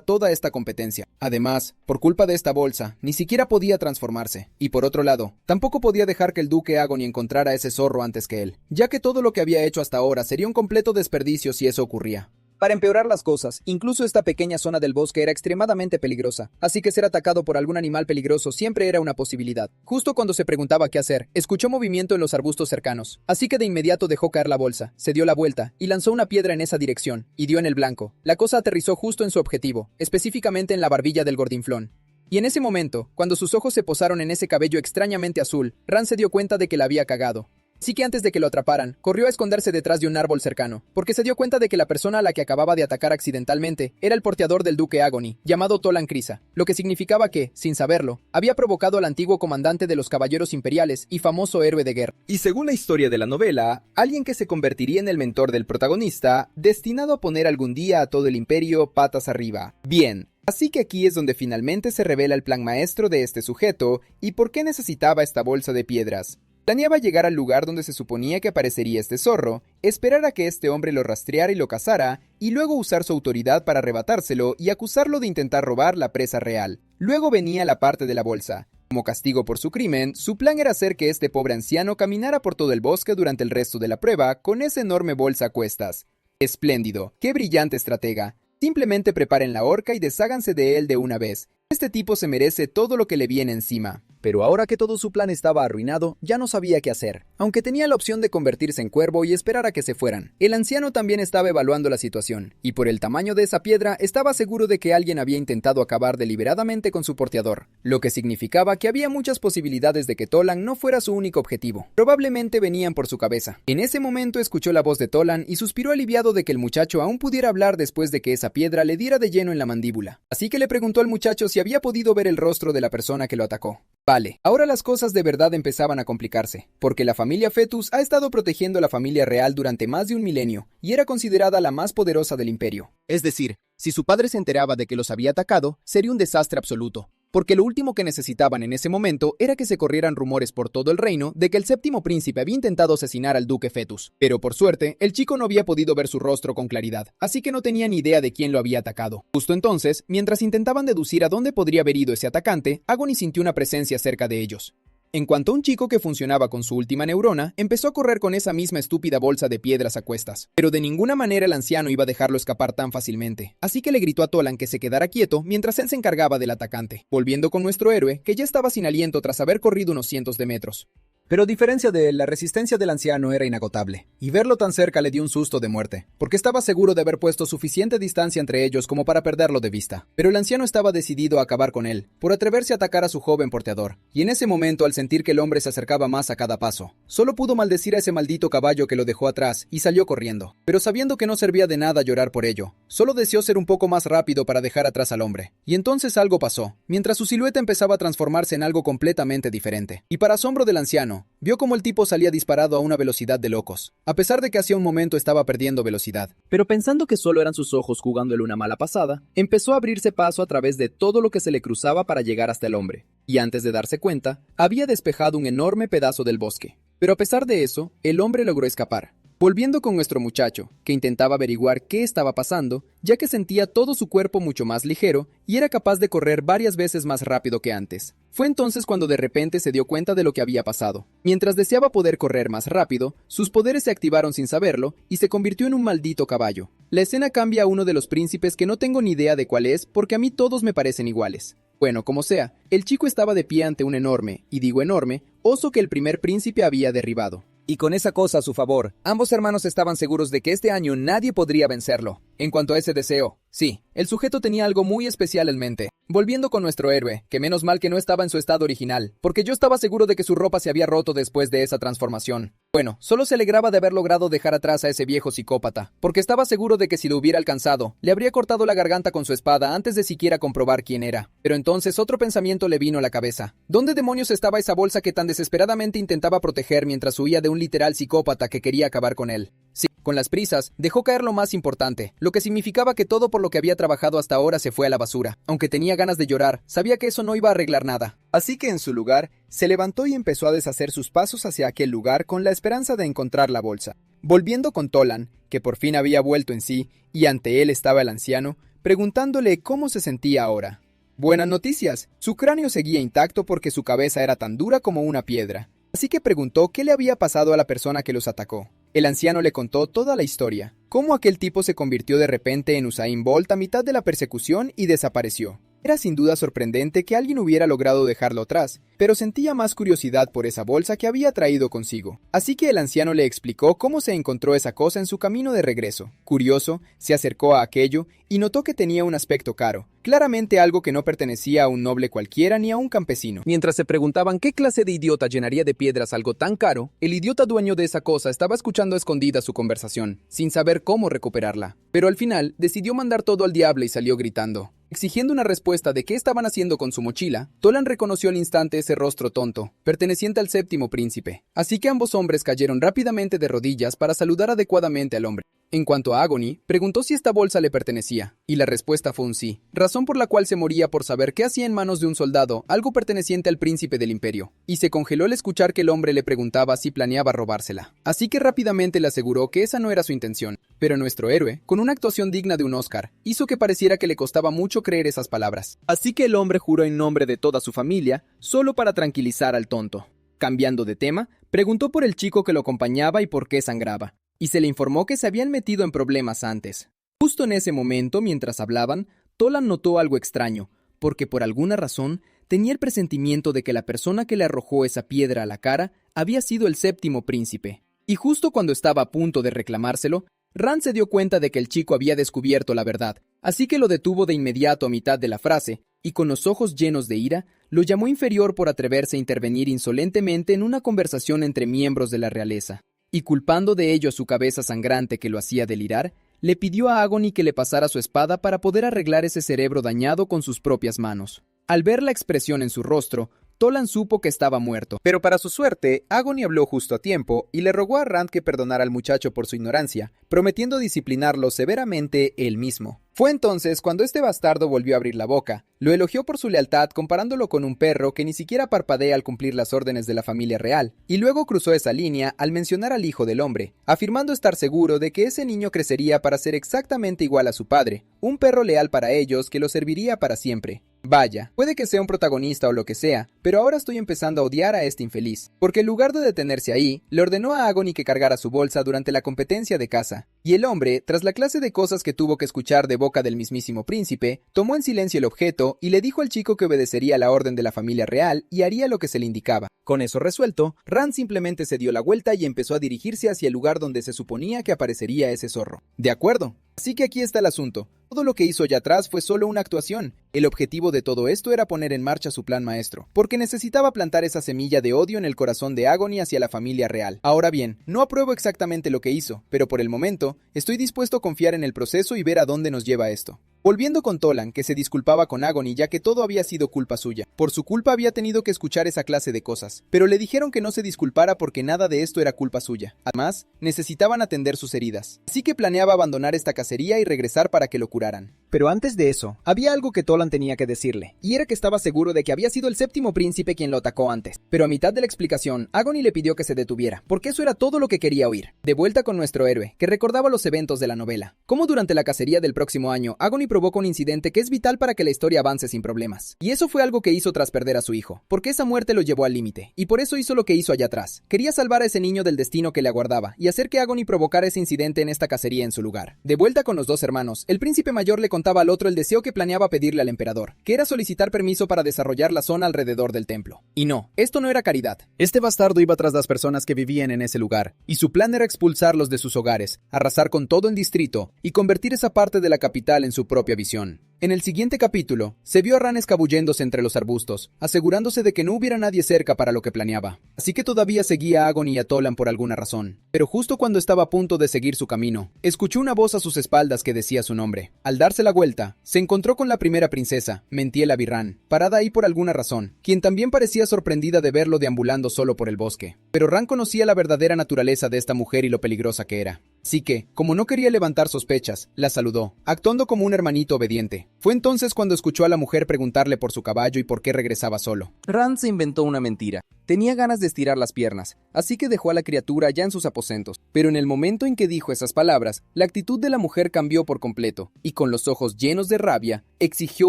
toda esta competencia. Además, por culpa de esta bolsa, ni siquiera podía transformarse. Y por otro lado, tampoco podía dejar que el duque Agony encontrara a ese zorro antes que él, ya que todo lo que había hecho hasta ahora sería un completo desperdicio si eso ocurría. Para empeorar las cosas, incluso esta pequeña zona del bosque era extremadamente peligrosa, así que ser atacado por algún animal peligroso siempre era una posibilidad. Justo cuando se preguntaba qué hacer, escuchó movimiento en los arbustos cercanos, así que de inmediato dejó caer la bolsa, se dio la vuelta y lanzó una piedra en esa dirección, y dio en el blanco. La cosa aterrizó justo en su objetivo, específicamente en la barbilla del gordinflón. Y en ese momento, cuando sus ojos se posaron en ese cabello extrañamente azul, Ran se dio cuenta de que la había cagado. Así que antes de que lo atraparan, corrió a esconderse detrás de un árbol cercano, porque se dio cuenta de que la persona a la que acababa de atacar accidentalmente era el porteador del duque Agony, llamado Tolan Krisa, lo que significaba que, sin saberlo, había provocado al antiguo comandante de los caballeros imperiales y famoso héroe de guerra. Y según la historia de la novela, alguien que se convertiría en el mentor del protagonista, destinado a poner algún día a todo el imperio patas arriba. Bien. Así que aquí es donde finalmente se revela el plan maestro de este sujeto y por qué necesitaba esta bolsa de piedras. Planeaba llegar al lugar donde se suponía que aparecería este zorro, esperar a que este hombre lo rastreara y lo cazara, y luego usar su autoridad para arrebatárselo y acusarlo de intentar robar la presa real. Luego venía la parte de la bolsa. Como castigo por su crimen, su plan era hacer que este pobre anciano caminara por todo el bosque durante el resto de la prueba con esa enorme bolsa a cuestas. Espléndido, qué brillante estratega. Simplemente preparen la horca y desháganse de él de una vez. Este tipo se merece todo lo que le viene encima. Pero ahora que todo su plan estaba arruinado, ya no sabía qué hacer. Aunque tenía la opción de convertirse en cuervo y esperar a que se fueran, el anciano también estaba evaluando la situación, y por el tamaño de esa piedra estaba seguro de que alguien había intentado acabar deliberadamente con su porteador, lo que significaba que había muchas posibilidades de que Tolan no fuera su único objetivo. Probablemente venían por su cabeza. En ese momento escuchó la voz de Tolan y suspiró aliviado de que el muchacho aún pudiera hablar después de que esa piedra le diera de lleno en la mandíbula. Así que le preguntó al muchacho si había podido ver el rostro de la persona que lo atacó. Vale, ahora las cosas de verdad empezaban a complicarse, porque la familia Fetus ha estado protegiendo a la familia real durante más de un milenio, y era considerada la más poderosa del imperio. Es decir, si su padre se enteraba de que los había atacado, sería un desastre absoluto, porque lo último que necesitaban en ese momento era que se corrieran rumores por todo el reino de que el séptimo príncipe había intentado asesinar al duque Fetus. Pero por suerte, el chico no había podido ver su rostro con claridad, así que no tenía ni idea de quién lo había atacado. Justo entonces, mientras intentaban deducir a dónde podría haber ido ese atacante, Agony sintió una presencia cerca de ellos. En cuanto un chico que funcionaba con su última neurona, empezó a correr con esa misma estúpida bolsa de piedras a cuestas. Pero de ninguna manera el anciano iba a dejarlo escapar tan fácilmente, así que le gritó a Tolan que se quedara quieto mientras él se encargaba del atacante, volviendo con nuestro héroe, que ya estaba sin aliento tras haber corrido unos cientos de metros. Pero a diferencia de él, la resistencia del anciano era inagotable, y verlo tan cerca le dio un susto de muerte, porque estaba seguro de haber puesto suficiente distancia entre ellos como para perderlo de vista. Pero el anciano estaba decidido a acabar con él, por atreverse a atacar a su joven porteador, y en ese momento, al sentir que el hombre se acercaba más a cada paso, solo pudo maldecir a ese maldito caballo que lo dejó atrás y salió corriendo. Pero sabiendo que no servía de nada llorar por ello, solo deseó ser un poco más rápido para dejar atrás al hombre. Y entonces algo pasó, mientras su silueta empezaba a transformarse en algo completamente diferente. Y para asombro del anciano, vio como el tipo salía disparado a una velocidad de locos, a pesar de que hacía un momento estaba perdiendo velocidad. Pero pensando que solo eran sus ojos jugándole una mala pasada, empezó a abrirse paso a través de todo lo que se le cruzaba para llegar hasta el hombre. Y antes de darse cuenta, había despejado un enorme pedazo del bosque. Pero a pesar de eso, el hombre logró escapar. Volviendo con nuestro muchacho, que intentaba averiguar qué estaba pasando, ya que sentía todo su cuerpo mucho más ligero y era capaz de correr varias veces más rápido que antes. Fue entonces cuando de repente se dio cuenta de lo que había pasado. Mientras deseaba poder correr más rápido, sus poderes se activaron sin saberlo y se convirtió en un maldito caballo. La escena cambia a uno de los príncipes que no tengo ni idea de cuál es porque a mí todos me parecen iguales. Bueno, como sea, el chico estaba de pie ante un enorme, y digo enorme, oso que el primer príncipe había derribado. Y con esa cosa a su favor, ambos hermanos estaban seguros de que este año nadie podría vencerlo. En cuanto a ese deseo, sí, el sujeto tenía algo muy especial en mente. Volviendo con nuestro héroe, que menos mal que no estaba en su estado original, porque yo estaba seguro de que su ropa se había roto después de esa transformación. Bueno, solo se alegraba de haber logrado dejar atrás a ese viejo psicópata, porque estaba seguro de que si lo hubiera alcanzado, le habría cortado la garganta con su espada antes de siquiera comprobar quién era. Pero entonces otro pensamiento le vino a la cabeza. ¿Dónde demonios estaba esa bolsa que tan desesperadamente intentaba proteger mientras huía de un literal psicópata que quería acabar con él? Sí, con las prisas, dejó caer lo más importante, lo que significaba que todo por lo que había trabajado hasta ahora se fue a la basura. Aunque tenía ganas de llorar, sabía que eso no iba a arreglar nada. Así que en su lugar, se levantó y empezó a deshacer sus pasos hacia aquel lugar con la esperanza de encontrar la bolsa. Volviendo con Tolan, que por fin había vuelto en sí, y ante él estaba el anciano, preguntándole cómo se sentía ahora. Buenas noticias, su cráneo seguía intacto porque su cabeza era tan dura como una piedra. Así que preguntó qué le había pasado a la persona que los atacó. El anciano le contó toda la historia, cómo aquel tipo se convirtió de repente en Usain Bolt a mitad de la persecución y desapareció. Era sin duda sorprendente que alguien hubiera logrado dejarlo atrás, pero sentía más curiosidad por esa bolsa que había traído consigo. Así que el anciano le explicó cómo se encontró esa cosa en su camino de regreso. Curioso, se acercó a aquello y notó que tenía un aspecto caro, claramente algo que no pertenecía a un noble cualquiera ni a un campesino. Mientras se preguntaban qué clase de idiota llenaría de piedras algo tan caro, el idiota dueño de esa cosa estaba escuchando a escondidas su conversación, sin saber cómo recuperarla. Pero al final, decidió mandar todo al diablo y salió gritando. Exigiendo una respuesta de qué estaban haciendo con su mochila, Toland reconoció al instante ese rostro tonto, perteneciente al séptimo príncipe. Así que ambos hombres cayeron rápidamente de rodillas para saludar adecuadamente al hombre. En cuanto a Agony, preguntó si esta bolsa le pertenecía, y la respuesta fue un sí, razón por la cual se moría por saber qué hacía en manos de un soldado algo perteneciente al príncipe del imperio, y se congeló al escuchar que el hombre le preguntaba si planeaba robársela. Así que rápidamente le aseguró que esa no era su intención, pero nuestro héroe, con una actuación digna de un Oscar, hizo que pareciera que le costaba mucho creer esas palabras. Así que el hombre juró en nombre de toda su familia, solo para tranquilizar al tonto. Cambiando de tema, preguntó por el chico que lo acompañaba y por qué sangraba, y se le informó que se habían metido en problemas antes. Justo en ese momento, mientras hablaban, Toland notó algo extraño, porque por alguna razón tenía el presentimiento de que la persona que le arrojó esa piedra a la cara había sido el séptimo príncipe. Y justo cuando estaba a punto de reclamárselo, Rand se dio cuenta de que el chico había descubierto la verdad, así que lo detuvo de inmediato a mitad de la frase, y con los ojos llenos de ira, lo llamó inferior por atreverse a intervenir insolentemente en una conversación entre miembros de la realeza. Y culpando de ello a su cabeza sangrante que lo hacía delirar, le pidió a Agony que le pasara su espada para poder arreglar ese cerebro dañado con sus propias manos. Al ver la expresión en su rostro, Toland supo que estaba muerto. Pero para su suerte, Agony habló justo a tiempo y le rogó a Rand que perdonara al muchacho por su ignorancia, prometiendo disciplinarlo severamente él mismo. Fue entonces cuando este bastardo volvió a abrir la boca. Lo elogió por su lealtad comparándolo con un perro que ni siquiera parpadea al cumplir las órdenes de la familia real, y luego cruzó esa línea al mencionar al hijo del hombre, afirmando estar seguro de que ese niño crecería para ser exactamente igual a su padre, un perro leal para ellos que lo serviría para siempre. Vaya, puede que sea un protagonista o lo que sea, pero ahora estoy empezando a odiar a este infeliz, porque en lugar de detenerse ahí, le ordenó a Agony que cargara su bolsa durante la competencia de caza, y el hombre, tras la clase de cosas que tuvo que escuchar de boca del mismísimo príncipe, tomó en silencio el objeto y le dijo al chico que obedecería la orden de la familia real y haría lo que se le indicaba. Con eso resuelto, Rand simplemente se dio la vuelta y empezó a dirigirse hacia el lugar donde se suponía que aparecería ese zorro. De acuerdo. Así que aquí está el asunto. Todo lo que hizo allá atrás fue solo una actuación. El objetivo de todo esto era poner en marcha su plan maestro, porque necesitaba plantar esa semilla de odio en el corazón de Agony hacia la familia real. Ahora bien, no apruebo exactamente lo que hizo, pero por el momento, estoy dispuesto a confiar en el proceso y ver a dónde nos lleva esto. Volviendo con Toland, que se disculpaba con Agony ya que todo había sido culpa suya. Por su culpa había tenido que escuchar esa clase de cosas, pero le dijeron que no se disculpara porque nada de esto era culpa suya. Además, necesitaban atender sus heridas. Así que planeaba abandonar esta cacería y regresar para que lo curaran. Pero antes de eso, había algo que Toland tenía que decirle, y era que estaba seguro de que había sido el séptimo príncipe quien lo atacó antes. Pero a mitad de la explicación, Agony le pidió que se detuviera, porque eso era todo lo que quería oír. De vuelta con nuestro héroe, que recordaba los eventos de la novela. Como durante la cacería del próximo año, Agony provoca un incidente que es vital para que la historia avance sin problemas. Y eso fue algo que hizo tras perder a su hijo, porque esa muerte lo llevó al límite, y por eso hizo lo que hizo allá atrás. Quería salvar a ese niño del destino que le aguardaba, y hacer que Agony provocara ese incidente en esta cacería en su lugar. De vuelta con los dos hermanos, el príncipe mayor le contaba al otro el deseo que planeaba pedirle al emperador, que era solicitar permiso para desarrollar la zona alrededor del templo. Y no, esto no era caridad. Este bastardo iba tras las personas que vivían en ese lugar, y su plan era expulsarlos de sus hogares, arrasar con todo el distrito, y convertir esa parte de la capital en su propia visión. En el siguiente capítulo, se vio a Ran escabulléndose entre los arbustos, asegurándose de que no hubiera nadie cerca para lo que planeaba. Así que todavía seguía a Agony y a Toland por alguna razón. Pero justo cuando estaba a punto de seguir su camino, escuchó una voz a sus espaldas que decía su nombre. Al darse la vuelta, se encontró con la primera princesa, Mentiel Avirran, parada ahí por alguna razón, quien también parecía sorprendida de verlo deambulando solo por el bosque. Pero Ran conocía la verdadera naturaleza de esta mujer y lo peligrosa que era. Así que, como no quería levantar sospechas, la saludó, actuando como un hermanito obediente. Fue entonces cuando escuchó a la mujer preguntarle por su caballo y por qué regresaba solo. Rand se inventó una mentira. Tenía ganas de estirar las piernas, así que dejó a la criatura ya en sus aposentos. Pero en el momento en que dijo esas palabras, la actitud de la mujer cambió por completo, y con los ojos llenos de rabia, exigió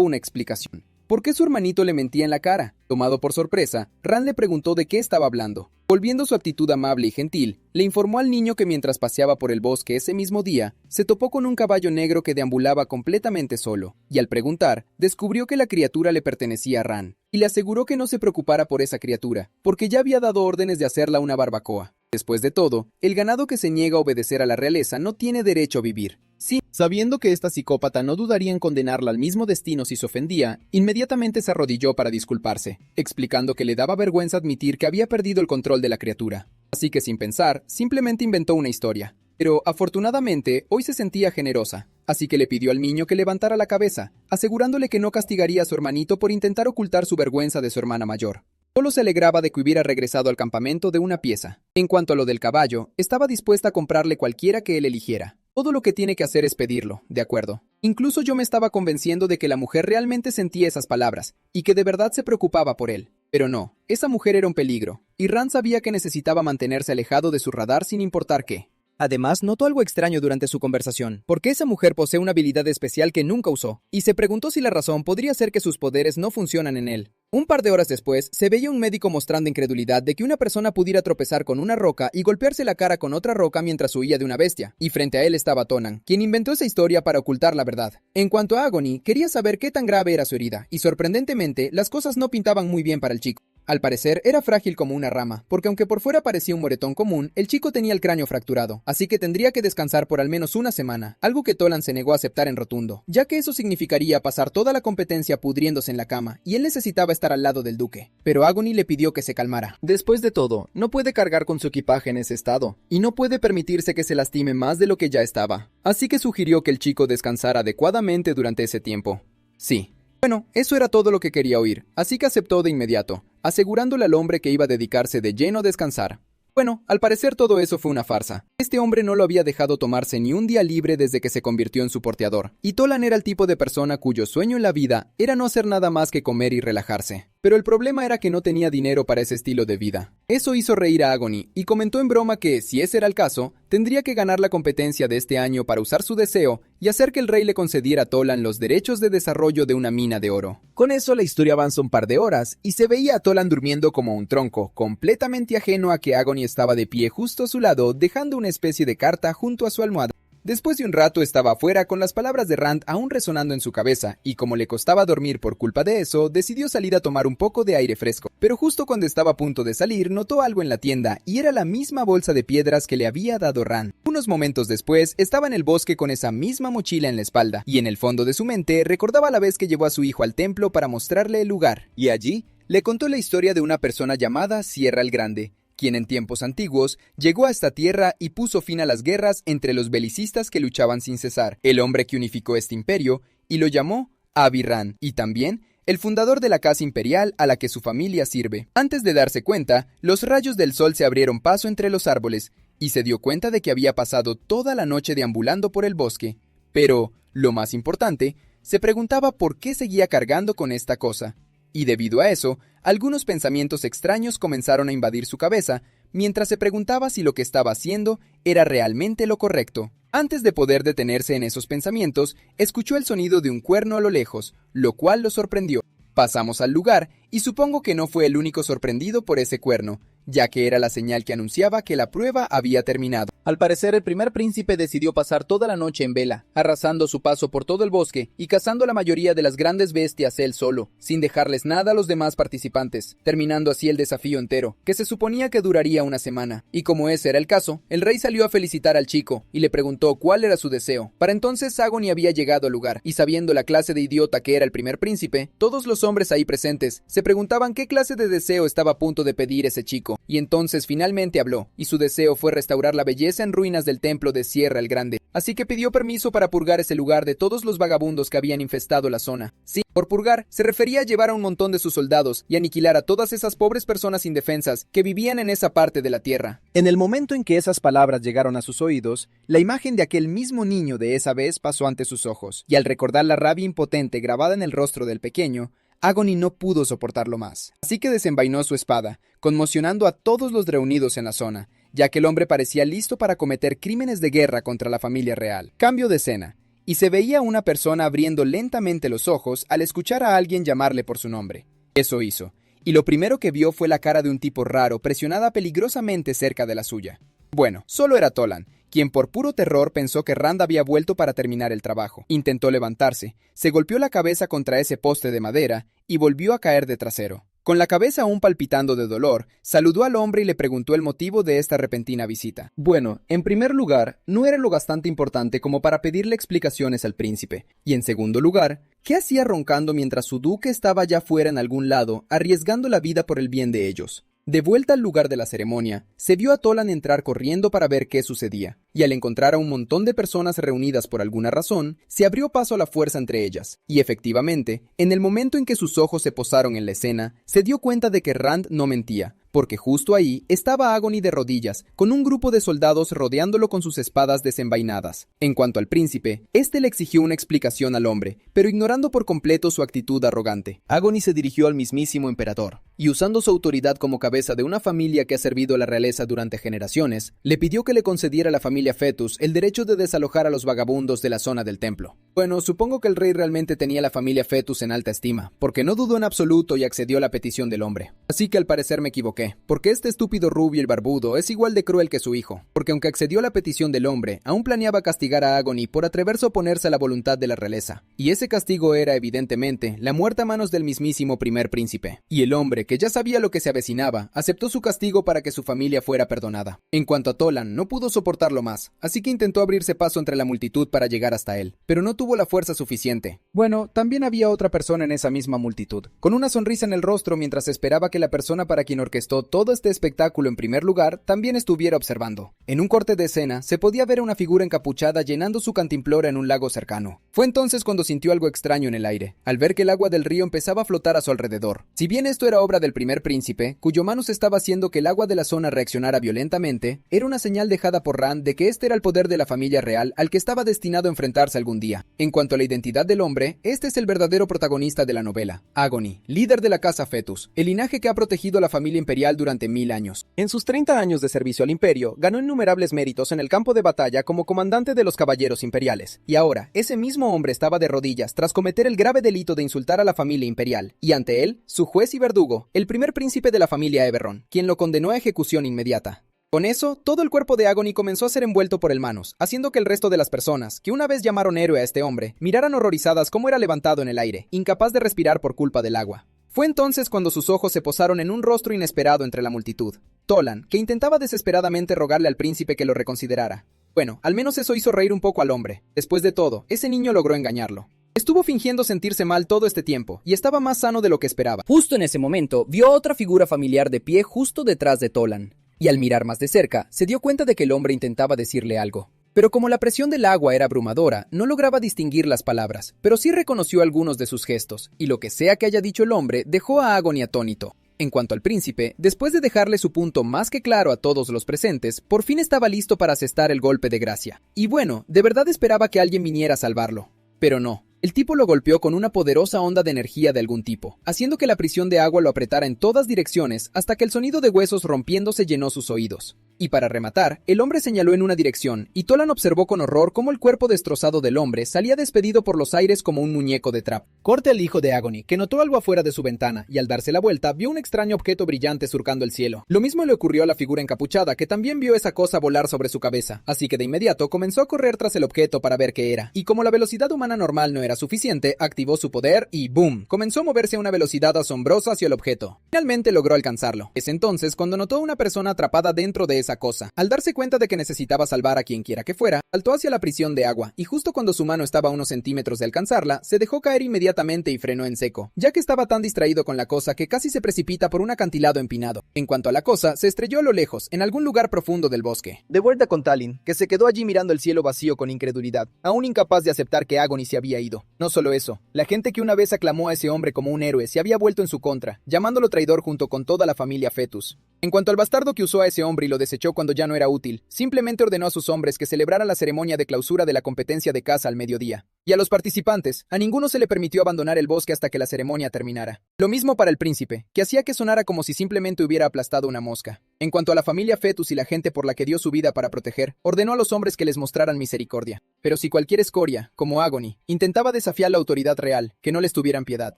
una explicación. por qué su hermanito le mentía en la cara. Tomado por sorpresa, Ran le preguntó de qué estaba hablando. Volviendo su actitud amable y gentil, le informó al niño que mientras paseaba por el bosque ese mismo día, se topó con un caballo negro que deambulaba completamente solo, y al preguntar, descubrió que la criatura le pertenecía a Ran, y le aseguró que no se preocupara por esa criatura, porque ya había dado órdenes de hacerla una barbacoa. Después de todo, el ganado que se niega a obedecer a la realeza no tiene derecho a vivir. Sí, sabiendo que esta psicópata no dudaría en condenarla al mismo destino si se ofendía, inmediatamente se arrodilló para disculparse, explicando que le daba vergüenza admitir que había perdido el control de la criatura. Así que sin pensar, simplemente inventó una historia. Pero, afortunadamente, hoy se sentía generosa, así que le pidió al niño que levantara la cabeza, asegurándole que no castigaría a su hermanito por intentar ocultar su vergüenza de su hermana mayor. Solo se alegraba de que hubiera regresado al campamento de una pieza. En cuanto a lo del caballo, estaba dispuesta a comprarle cualquiera que él eligiera. Todo lo que tiene que hacer es pedirlo, de acuerdo. Incluso yo me estaba convenciendo de que la mujer realmente sentía esas palabras, y que de verdad se preocupaba por él. Pero no, esa mujer era un peligro, y Ran sabía que necesitaba mantenerse alejado de su radar sin importar qué. Además, notó algo extraño durante su conversación, porque esa mujer posee una habilidad especial que nunca usó, y se preguntó si la razón podría ser que sus poderes no funcionan en él. Un par de horas después, se veía un médico mostrando incredulidad de que una persona pudiera tropezar con una roca y golpearse la cara con otra roca mientras huía de una bestia, y frente a él estaba Tonan, quien inventó esa historia para ocultar la verdad. En cuanto a Agony, quería saber qué tan grave era su herida, y sorprendentemente, las cosas no pintaban muy bien para el chico. Al parecer, era frágil como una rama, porque aunque por fuera parecía un moretón común, el chico tenía el cráneo fracturado, así que tendría que descansar por al menos una semana, algo que Tolan se negó a aceptar en rotundo, ya que eso significaría pasar toda la competencia pudriéndose en la cama, y él necesitaba estar al lado del duque. Pero Agony le pidió que se calmara. Después de todo, no puede cargar con su equipaje en ese estado, y no puede permitirse que se lastime más de lo que ya estaba, así que sugirió que el chico descansara adecuadamente durante ese tiempo. Sí. Bueno, eso era todo lo que quería oír, así que aceptó de inmediato, asegurándole al hombre que iba a dedicarse de lleno a descansar. Bueno, al parecer todo eso fue una farsa. Este hombre no lo había dejado tomarse ni un día libre desde que se convirtió en su porteador, y Tolan era el tipo de persona cuyo sueño en la vida era no hacer nada más que comer y relajarse. Pero el problema era que no tenía dinero para ese estilo de vida. Eso hizo reír a Agony, y comentó en broma que, si ese era el caso, tendría que ganar la competencia de este año para usar su deseo y hacer que el rey le concediera a Tolan los derechos de desarrollo de una mina de oro. Con eso la historia avanza un par de horas, y se veía a Tolan durmiendo como un tronco, completamente ajeno a que Agony estaba de pie justo a su lado, dejando una especie de carta junto a su almohada. Después de un rato estaba afuera con las palabras de Rand aún resonando en su cabeza, y como le costaba dormir por culpa de eso, decidió salir a tomar un poco de aire fresco. Pero justo cuando estaba a punto de salir, notó algo en la tienda, y era la misma bolsa de piedras que le había dado Rand. Unos momentos después, estaba en el bosque con esa misma mochila en la espalda, y en el fondo de su mente recordaba la vez que llevó a su hijo al templo para mostrarle el lugar. Y allí, le contó la historia de una persona llamada Sierra el Grande, quien en tiempos antiguos llegó a esta tierra y puso fin a las guerras entre los belicistas que luchaban sin cesar, el hombre que unificó este imperio y lo llamó Aviran, y también el fundador de la casa imperial a la que su familia sirve. Antes de darse cuenta, los rayos del sol se abrieron paso entre los árboles, y se dio cuenta de que había pasado toda la noche deambulando por el bosque. Pero, lo más importante, se preguntaba por qué seguía cargando con esta cosa. Y debido a eso, algunos pensamientos extraños comenzaron a invadir su cabeza, mientras se preguntaba si lo que estaba haciendo era realmente lo correcto. Antes de poder detenerse en esos pensamientos, escuchó el sonido de un cuerno a lo lejos, lo cual lo sorprendió. Pasamos al lugar, y supongo que no fue el único sorprendido por ese cuerno, ya que era la señal que anunciaba que la prueba había terminado. Al parecer, el primer príncipe decidió pasar toda la noche en vela, arrasando su paso por todo el bosque y cazando la mayoría de las grandes bestias él solo, sin dejarles nada a los demás participantes, terminando así el desafío entero, que se suponía que duraría una semana. Y como ese era el caso, el rey salió a felicitar al chico y le preguntó cuál era su deseo. Para entonces Agony había llegado al lugar, y sabiendo la clase de idiota que era el primer príncipe, todos los hombres ahí presentes se preguntaban qué clase de deseo estaba a punto de pedir ese chico. Y entonces finalmente habló, y su deseo fue restaurar la belleza en ruinas del templo de Sierra el Grande. Así que pidió permiso para purgar ese lugar de todos los vagabundos que habían infestado la zona. Sí, por purgar se refería a llevar a un montón de sus soldados y aniquilar a todas esas pobres personas indefensas que vivían en esa parte de la tierra. En el momento en que esas palabras llegaron a sus oídos, la imagen de aquel mismo niño de esa vez pasó ante sus ojos, y al recordar la rabia impotente grabada en el rostro del pequeño, Agony no pudo soportarlo más. Así que desenvainó su espada, conmocionando a todos los reunidos en la zona, ya que el hombre parecía listo para cometer crímenes de guerra contra la familia real. Cambio de escena. y se veía a una persona abriendo lentamente los ojos al escuchar a alguien llamarle por su nombre. Eso hizo, y lo primero que vio fue la cara de un tipo raro presionada peligrosamente cerca de la suya. Bueno, solo era Tolan, quien por puro terror pensó que Rand había vuelto para terminar el trabajo. Intentó levantarse, se golpeó la cabeza contra ese poste de madera y volvió a caer de trasero. Con la cabeza aún palpitando de dolor, saludó al hombre y le preguntó el motivo de esta repentina visita. Bueno, en primer lugar, no era lo bastante importante como para pedirle explicaciones al príncipe. Y en segundo lugar, ¿qué hacía roncando mientras su duque estaba ya fuera en algún lado, arriesgando la vida por el bien de ellos? De vuelta al lugar de la ceremonia, se vio a Tolan entrar corriendo para ver qué sucedía, y al encontrar a un montón de personas reunidas por alguna razón, se abrió paso a la fuerza entre ellas. Y efectivamente, en el momento en que sus ojos se posaron en la escena, se dio cuenta de que Rand no mentía, porque justo ahí estaba Agony de rodillas, con un grupo de soldados rodeándolo con sus espadas desenvainadas. En cuanto al príncipe, este le exigió una explicación al hombre, pero ignorando por completo su actitud arrogante. Agony se dirigió al mismísimo emperador, y usando su autoridad como cabeza de una familia que ha servido a la realeza durante generaciones, le pidió que le concediera a la familia Fetus el derecho de desalojar a los vagabundos de la zona del templo. Bueno, supongo que el rey realmente tenía a la familia Fetus en alta estima, porque no dudó en absoluto y accedió a la petición del hombre. Así que al parecer me equivoqué, porque este estúpido rubio y barbudo es igual de cruel que su hijo, porque aunque accedió a la petición del hombre, aún planeaba castigar a Agony por atreverse a oponerse a la voluntad de la realeza. Y ese castigo era, evidentemente, la muerte a manos del mismísimo primer príncipe. Y el hombre, que ya sabía lo que se avecinaba, aceptó su castigo para que su familia fuera perdonada. En cuanto a Tolan, no pudo soportarlo más, así que intentó abrirse paso entre la multitud para llegar hasta él, pero no tuvo la fuerza suficiente. Bueno, también había otra persona en esa misma multitud, con una sonrisa en el rostro mientras esperaba que la persona para quien orquestó todo este espectáculo en primer lugar también estuviera observando. En un corte de escena, se podía ver a una figura encapuchada llenando su cantimplora en un lago cercano. Fue entonces cuando sintió algo extraño en el aire, al ver que el agua del río empezaba a flotar a su alrededor. Si bien esto era obra del primer príncipe, cuyo Manus estaba haciendo que el agua de la zona reaccionara violentamente, era una señal dejada por Rand de que este era el poder de la familia real al que estaba destinado a enfrentarse algún día. En cuanto a la identidad del hombre, este es el verdadero protagonista de la novela, Agony, líder de la casa Fetus, el linaje que ha protegido a la familia imperial durante 1000 años. En sus 30 años de servicio al imperio, ganó innumerables méritos en el campo de batalla como comandante de los caballeros imperiales. Y ahora, ese mismo hombre estaba de rodillas tras cometer el grave delito de insultar a la familia imperial, y ante él, su juez y verdugo, el primer príncipe de la familia Eberron, quien lo condenó a ejecución inmediata. Con eso, todo el cuerpo de Agony comenzó a ser envuelto por el Manus, haciendo que el resto de las personas, que una vez llamaron héroe a este hombre, miraran horrorizadas cómo era levantado en el aire, incapaz de respirar por culpa del agua. Fue entonces cuando sus ojos se posaron en un rostro inesperado entre la multitud. Tolan, que intentaba desesperadamente rogarle al príncipe que lo reconsiderara. Bueno, al menos eso hizo reír un poco al hombre. Después de todo, ese niño logró engañarlo. Estuvo fingiendo sentirse mal todo este tiempo, y estaba más sano de lo que esperaba. Justo en ese momento, vio a otra figura familiar de pie justo detrás de Tolan, y al mirar más de cerca, se dio cuenta de que el hombre intentaba decirle algo. Pero como la presión del agua era abrumadora, no lograba distinguir las palabras, pero sí reconoció algunos de sus gestos, y lo que sea que haya dicho el hombre dejó a Agony atónito. En cuanto al príncipe, después de dejarle su punto más que claro a todos los presentes, por fin estaba listo para asestar el golpe de gracia. Y bueno, de verdad esperaba que alguien viniera a salvarlo. Pero no. El tipo lo golpeó con una poderosa onda de energía de algún tipo, haciendo que la prisión de agua lo apretara en todas direcciones hasta que el sonido de huesos rompiéndose llenó sus oídos. Y para rematar, el hombre señaló en una dirección, y Tolan observó con horror cómo el cuerpo destrozado del hombre salía despedido por los aires como un muñeco de trapo. Corte al hijo de Agony, que notó algo afuera de su ventana, y al darse la vuelta, vio un extraño objeto brillante surcando el cielo. Lo mismo le ocurrió a la figura encapuchada, que también vio esa cosa volar sobre su cabeza, así que de inmediato comenzó a correr tras el objeto para ver qué era, y como la velocidad humana normal no era suficiente, activó su poder y ¡boom! Comenzó a moverse a una velocidad asombrosa hacia el objeto. Finalmente logró alcanzarlo. Es entonces cuando notó a una persona atrapada dentro de esa cosa. Al darse cuenta de que necesitaba salvar a quien quiera que fuera, saltó hacia la prisión de agua, y justo cuando su mano estaba a unos centímetros de alcanzarla, se dejó caer inmediatamente y frenó en seco, ya que estaba tan distraído con la cosa que casi se precipita por un acantilado empinado. En cuanto a la cosa, se estrelló a lo lejos, en algún lugar profundo del bosque. De vuelta con Talin, que se quedó allí mirando el cielo vacío con incredulidad, aún incapaz de aceptar que Agony se había ido. No solo eso, la gente que una vez aclamó a ese hombre como un héroe se había vuelto en su contra, llamándolo traidor junto con toda la familia Fetus. En cuanto al bastardo que usó a ese hombre y lo desechó cuando ya no era útil, simplemente ordenó a sus hombres que celebraran la ceremonia de clausura de la competencia de caza al mediodía. Y a los participantes, a ninguno se le permitió abandonar el bosque hasta que la ceremonia terminara. Lo mismo para el príncipe, que hacía que sonara como si simplemente hubiera aplastado una mosca. En cuanto a la familia Fetus y la gente por la que dio su vida para proteger, ordenó a los hombres que les mostraran misericordia. Pero si cualquier escoria, como Agony, intentaba desafiar la autoridad real, que no les tuvieran piedad.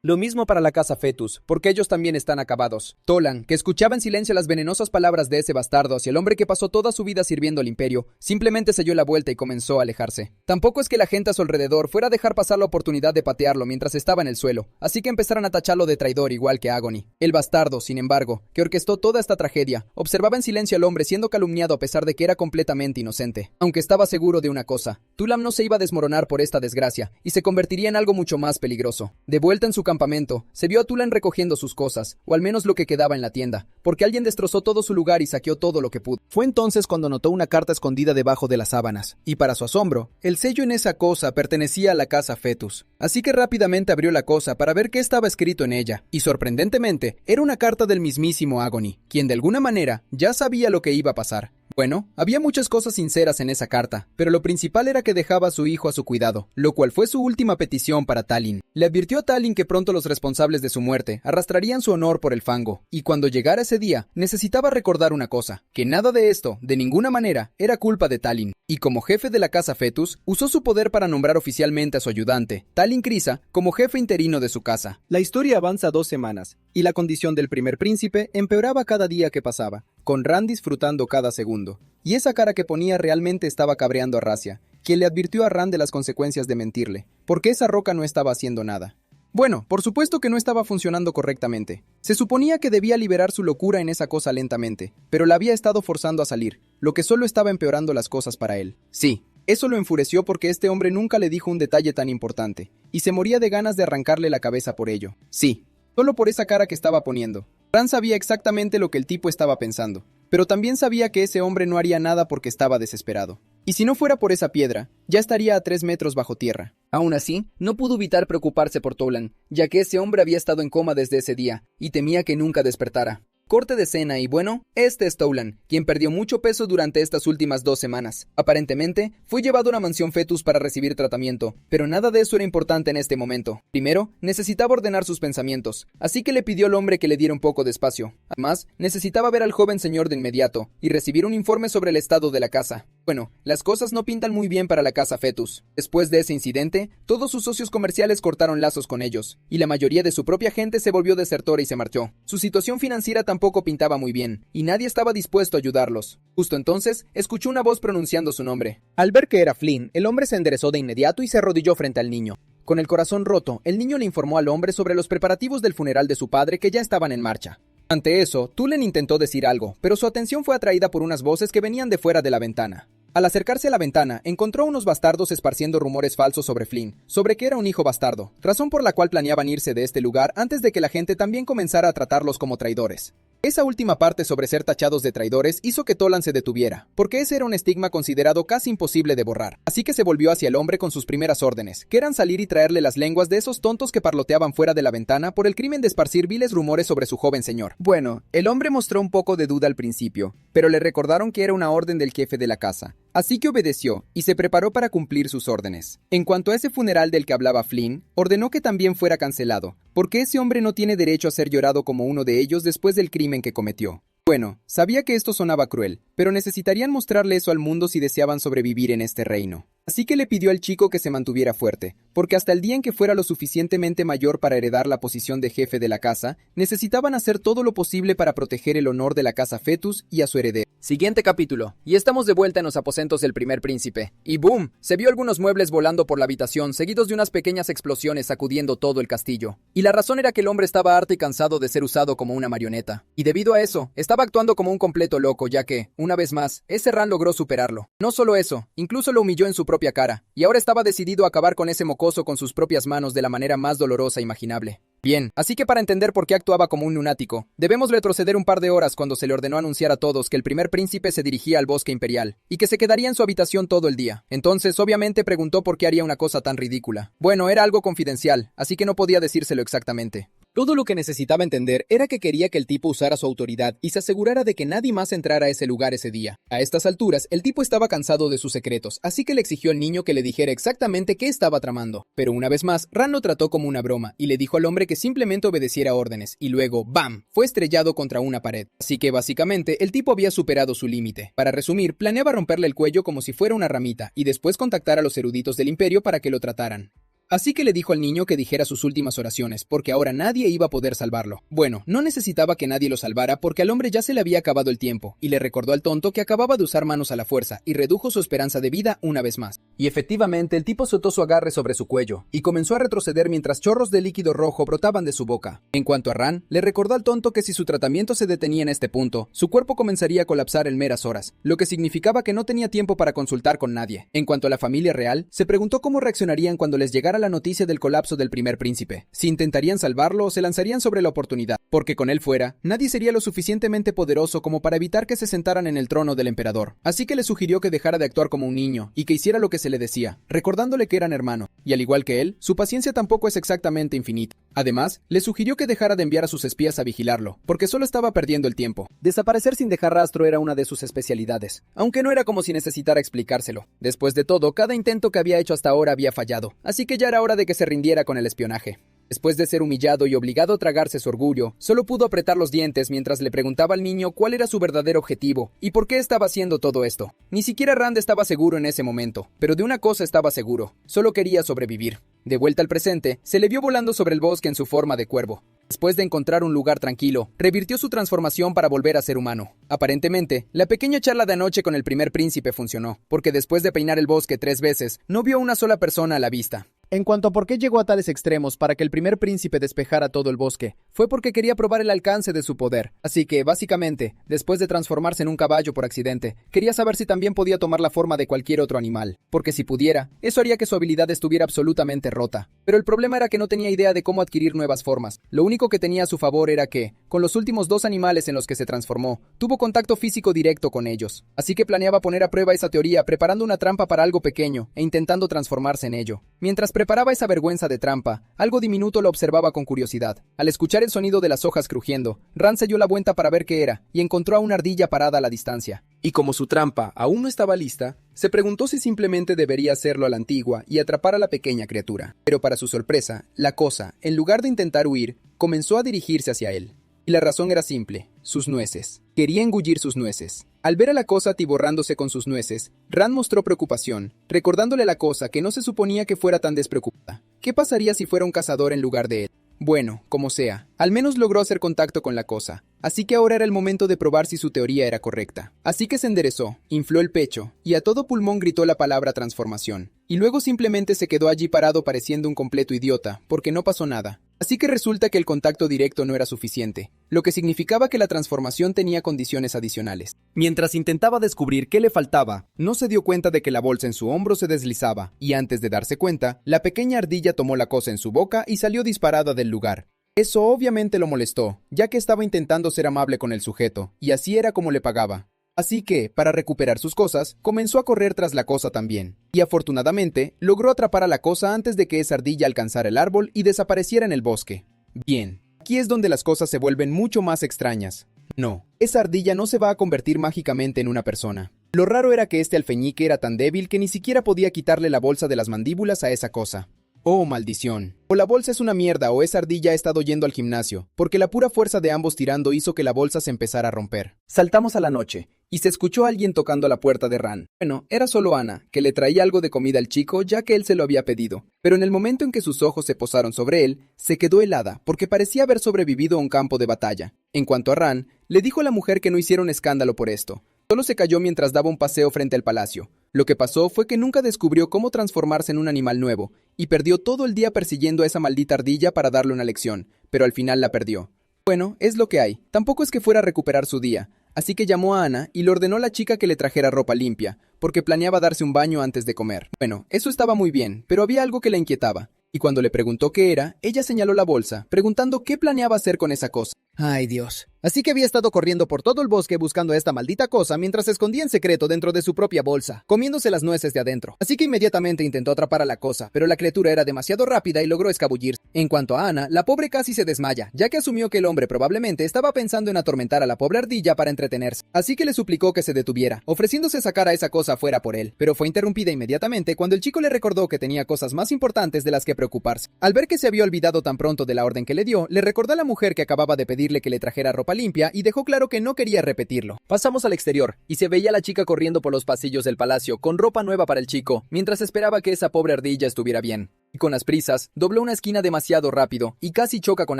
Lo mismo para la casa Fetus, porque ellos también están acabados. Tolan, que escuchaba en silencio las venenosas palabras de ese bastardo hacia el hombre que pasó toda su vida sirviendo al imperio, simplemente se dio la vuelta y comenzó a alejarse. Tampoco es que la gente a su alrededor fuera a dejar pasar la oportunidad de patearlo mientras estaba en el suelo, así que empezaron a tacharlo de traidor igual que Agony. El bastardo, sin embargo, que orquestó toda esta tragedia, observaba en silencio al hombre siendo calumniado a pesar de que era completamente inocente. Aunque estaba seguro de una cosa, Tulam no se iba a desmoronar por esta desgracia, y se convertiría en algo mucho más peligroso. De vuelta en su campamento, se vio a Tulam recogiendo sus cosas, o al menos lo que quedaba en la tienda, porque alguien destrozó todo su lugar y saqueó todo lo que pudo. Fue entonces cuando notó una carta escondida debajo de las sábanas, y para su asombro, el sello en esa cosa pertenecía a la casa Fetus. Así que rápidamente abrió la cosa para ver qué estaba escrito en ella, y sorprendentemente, era una carta del mismísimo Agony, quien de alguna manera ya sabía lo que iba a pasar. Bueno, había muchas cosas sinceras en esa carta, pero lo principal era que dejaba a su hijo a su cuidado, lo cual fue su última petición para Talin. Le advirtió a Talin que pronto los responsables de su muerte arrastrarían su honor por el fango, y cuando llegara ese día, necesitaba recordar una cosa, que nada de esto, de ninguna manera, era culpa de Talin, y como jefe de la casa Fetus, usó su poder para nombrar oficialmente a su ayudante, Talin Krysa, como jefe interino de su casa. La historia avanza 2 semanas, y la condición del primer príncipe empeoraba cada día que pasaba, con Rand disfrutando cada segundo. Y esa cara que ponía realmente estaba cabreando a Razia, quien le advirtió a Rand de las consecuencias de mentirle, porque esa roca no estaba haciendo nada. Bueno, por supuesto que no estaba funcionando correctamente. Se suponía que debía liberar su locura en esa cosa lentamente, pero la había estado forzando a salir, lo que solo estaba empeorando las cosas para él. Sí, eso lo enfureció porque este hombre nunca le dijo un detalle tan importante, y se moría de ganas de arrancarle la cabeza por ello. Sí, solo por esa cara que estaba poniendo. Rand sabía exactamente lo que el tipo estaba pensando, pero también sabía que ese hombre no haría nada porque estaba desesperado. Y si no fuera por esa piedra, ya estaría a 3 metros bajo tierra. Aún así, no pudo evitar preocuparse por Tolan, ya que ese hombre había estado en coma desde ese día, y temía que nunca despertara. Corte de escena y bueno, este es Tolan, quien perdió mucho peso durante estas últimas 2 semanas. Aparentemente, fue llevado a una mansión Fetus para recibir tratamiento, pero nada de eso era importante en este momento. Primero, necesitaba ordenar sus pensamientos, así que le pidió al hombre que le diera un poco de espacio. Además, necesitaba ver al joven señor de inmediato, y recibir un informe sobre el estado de la casa. Bueno, las cosas no pintan muy bien para la casa Fetus. Después de ese incidente, todos sus socios comerciales cortaron lazos con ellos, y la mayoría de su propia gente se volvió desertora y se marchó. Su situación financiera tampoco pintaba muy bien, y nadie estaba dispuesto a ayudarlos. Justo entonces, escuchó una voz pronunciando su nombre. Al ver que era Flynn, el hombre se enderezó de inmediato y se arrodilló frente al niño. Con el corazón roto, el niño le informó al hombre sobre los preparativos del funeral de su padre que ya estaban en marcha. Ante eso, Tulen intentó decir algo, pero su atención fue atraída por unas voces que venían de fuera de la ventana. Al acercarse a la ventana, encontró a unos bastardos esparciendo rumores falsos sobre Flynn, sobre que era un hijo bastardo, razón por la cual planeaban irse de este lugar antes de que la gente también comenzara a tratarlos como traidores. Esa última parte sobre ser tachados de traidores hizo que Tolan se detuviera, porque ese era un estigma considerado casi imposible de borrar. Así que se volvió hacia el hombre con sus primeras órdenes, que eran salir y traerle las lenguas de esos tontos que parloteaban fuera de la ventana por el crimen de esparcir viles rumores sobre su joven señor. Bueno, el hombre mostró un poco de duda al principio, pero le recordaron que era una orden del jefe de la casa. Así que obedeció y se preparó para cumplir sus órdenes. En cuanto a ese funeral del que hablaba Flynn, ordenó que también fuera cancelado, porque ese hombre no tiene derecho a ser llorado como uno de ellos después del crimen que cometió. Bueno, sabía que esto sonaba cruel, pero necesitarían mostrarle eso al mundo si deseaban sobrevivir en este reino. Así que le pidió al chico que se mantuviera fuerte, porque hasta el día en que fuera lo suficientemente mayor para heredar la posición de jefe de la casa, necesitaban hacer todo lo posible para proteger el honor de la casa Fetus y a su heredero. Siguiente capítulo, y estamos de vuelta en los aposentos del primer príncipe. Y ¡boom! Se vio algunos muebles volando por la habitación, seguidos de unas pequeñas explosiones sacudiendo todo el castillo. Y la razón era que el hombre estaba harto y cansado de ser usado como una marioneta. Y debido a eso, estaba actuando como un completo loco, ya que, una vez más, ese Ran logró superarlo. No solo eso, incluso lo humilló en su propia cara, y ahora estaba decidido a acabar con ese mocoso con sus propias manos de la manera más dolorosa imaginable. Bien, así que para entender por qué actuaba como un lunático, debemos retroceder un par de horas cuando se le ordenó anunciar a todos que el primer príncipe se dirigía al bosque imperial, y que se quedaría en su habitación todo el día. Entonces, obviamente preguntó por qué haría una cosa tan ridícula. Bueno, era algo confidencial, así que no podía decírselo exactamente. Todo lo que necesitaba entender era que quería que el tipo usara su autoridad y se asegurara de que nadie más entrara a ese lugar ese día. A estas alturas, el tipo estaba cansado de sus secretos, así que le exigió al niño que le dijera exactamente qué estaba tramando. Pero una vez más, Ran lo trató como una broma y le dijo al hombre que simplemente obedeciera órdenes, y luego, ¡bam!, fue estrellado contra una pared. Así que básicamente, el tipo había superado su límite. Para resumir, planeaba romperle el cuello como si fuera una ramita y después contactar a los eruditos del imperio para que lo trataran. Así que le dijo al niño que dijera sus últimas oraciones, porque ahora nadie iba a poder salvarlo. Bueno, no necesitaba que nadie lo salvara porque al hombre ya se le había acabado el tiempo, y le recordó al tonto que acababa de usar manos a la fuerza, y redujo su esperanza de vida una vez más. Y efectivamente, el tipo soltó su agarre sobre su cuello, y comenzó a retroceder mientras chorros de líquido rojo brotaban de su boca. En cuanto a Ran, le recordó al tonto que si su tratamiento se detenía en este punto, su cuerpo comenzaría a colapsar en meras horas, lo que significaba que no tenía tiempo para consultar con nadie. En cuanto a la familia real, se preguntó cómo reaccionarían cuando les llegara la noticia del colapso del primer príncipe, si intentarían salvarlo o se lanzarían sobre la oportunidad, porque con él fuera, nadie sería lo suficientemente poderoso como para evitar que se sentaran en el trono del emperador. Así que le sugirió que dejara de actuar como un niño y que hiciera lo que se le decía, recordándole que eran hermanos, y al igual que él, su paciencia tampoco es exactamente infinita. Además, le sugirió que dejara de enviar a sus espías a vigilarlo, porque solo estaba perdiendo el tiempo. Desaparecer sin dejar rastro era una de sus especialidades, aunque no era como si necesitara explicárselo. Después de todo, cada intento que había hecho hasta ahora había fallado, así que ya era hora de que se rindiera con el espionaje. Después de ser humillado y obligado a tragarse su orgullo, solo pudo apretar los dientes mientras le preguntaba al niño cuál era su verdadero objetivo y por qué estaba haciendo todo esto. Ni siquiera Rand estaba seguro en ese momento, pero de una cosa estaba seguro: solo quería sobrevivir. De vuelta al presente, se le vio volando sobre el bosque en su forma de cuervo. Después de encontrar un lugar tranquilo, revirtió su transformación para volver a ser humano. Aparentemente, la pequeña charla de anoche con el primer príncipe funcionó, porque después de peinar el bosque 3 veces, no vio a una sola persona a la vista. En cuanto a por qué llegó a tales extremos para que el primer príncipe despejara todo el bosque, fue porque quería probar el alcance de su poder. Así que, básicamente, después de transformarse en un caballo por accidente, quería saber si también podía tomar la forma de cualquier otro animal. Porque si pudiera, eso haría que su habilidad estuviera absolutamente rota. Pero el problema era que no tenía idea de cómo adquirir nuevas formas. Lo único que tenía a su favor era que, con los últimos 2 animales en los que se transformó, tuvo contacto físico directo con ellos. Así que planeaba poner a prueba esa teoría preparando una trampa para algo pequeño e intentando transformarse en ello. Mientras preparaba esa vergüenza de trampa, algo diminuto lo observaba con curiosidad. Al escuchar el sonido de las hojas crujiendo, Rand se dio la vuelta para ver qué era, y encontró a una ardilla parada a la distancia. Y como su trampa aún no estaba lista, se preguntó si simplemente debería hacerlo a la antigua y atrapar a la pequeña criatura. Pero para su sorpresa, la cosa, en lugar de intentar huir, comenzó a dirigirse hacia él. Y la razón era simple: sus nueces. Quería engullir sus nueces. Al ver a la cosa atiborrándose con sus nueces, Rand mostró preocupación, recordándole a la cosa que no se suponía que fuera tan despreocupada. ¿Qué pasaría si fuera un cazador en lugar de él? Bueno, como sea, al menos logró hacer contacto con la cosa, así que ahora era el momento de probar si su teoría era correcta. Así que se enderezó, infló el pecho, y a todo pulmón gritó la palabra transformación. Y luego simplemente se quedó allí parado pareciendo un completo idiota, porque no pasó nada. Así que resulta que el contacto directo no era suficiente, lo que significaba que la transformación tenía condiciones adicionales. Mientras intentaba descubrir qué le faltaba, no se dio cuenta de que la bolsa en su hombro se deslizaba, y antes de darse cuenta, la pequeña ardilla tomó la cosa en su boca y salió disparada del lugar. Eso obviamente lo molestó, ya que estaba intentando ser amable con el sujeto, y así era como le pagaba. Así que, para recuperar sus cosas, comenzó a correr tras la cosa también. Y afortunadamente, logró atrapar a la cosa antes de que esa ardilla alcanzara el árbol y desapareciera en el bosque. Bien, aquí es donde las cosas se vuelven mucho más extrañas. No, esa ardilla no se va a convertir mágicamente en una persona. Lo raro era que este alfeñique era tan débil que ni siquiera podía quitarle la bolsa de las mandíbulas a esa cosa. ¡Oh, maldición! O la bolsa es una mierda o esa ardilla ha estado yendo al gimnasio, porque la pura fuerza de ambos tirando hizo que la bolsa se empezara a romper. Saltamos a la noche, y se escuchó a alguien tocando a la puerta de Ran. Bueno, era solo Ana, que le traía algo de comida al chico ya que él se lo había pedido. Pero en el momento en que sus ojos se posaron sobre él, se quedó helada, porque parecía haber sobrevivido a un campo de batalla. En cuanto a Ran, le dijo a la mujer que no hiciera un escándalo por esto. Solo se cayó mientras daba un paseo frente al palacio. Lo que pasó fue que nunca descubrió cómo transformarse en un animal nuevo, y perdió todo el día persiguiendo a esa maldita ardilla para darle una lección, pero al final la perdió. Bueno, es lo que hay. Tampoco es que fuera a recuperar su día, así que llamó a Ana y le ordenó a la chica que le trajera ropa limpia, porque planeaba darse un baño antes de comer. Bueno, eso estaba muy bien, pero había algo que la inquietaba, y cuando le preguntó qué era, ella señaló la bolsa, preguntando qué planeaba hacer con esa cosa. Ay, Dios. Así que había estado corriendo por todo el bosque buscando a esta maldita cosa mientras se escondía en secreto dentro de su propia bolsa, comiéndose las nueces de adentro. Así que inmediatamente intentó atrapar a la cosa, pero la criatura era demasiado rápida y logró escabullirse. En cuanto a Ana, la pobre casi se desmaya, ya que asumió que el hombre probablemente estaba pensando en atormentar a la pobre ardilla para entretenerse. Así que le suplicó que se detuviera, ofreciéndose sacar a esa cosa fuera por él, pero fue interrumpida inmediatamente cuando el chico le recordó que tenía cosas más importantes de las que preocuparse. Al ver que se había olvidado tan pronto de la orden que le dio, le recordó a la mujer que acababa de pedirle que le trajera ropa limpia y dejó claro que no quería repetirlo. Pasamos al exterior, y se veía a la chica corriendo por los pasillos del palacio con ropa nueva para el chico, mientras esperaba que esa pobre ardilla estuviera bien. Y con las prisas, dobló una esquina demasiado rápido y casi choca con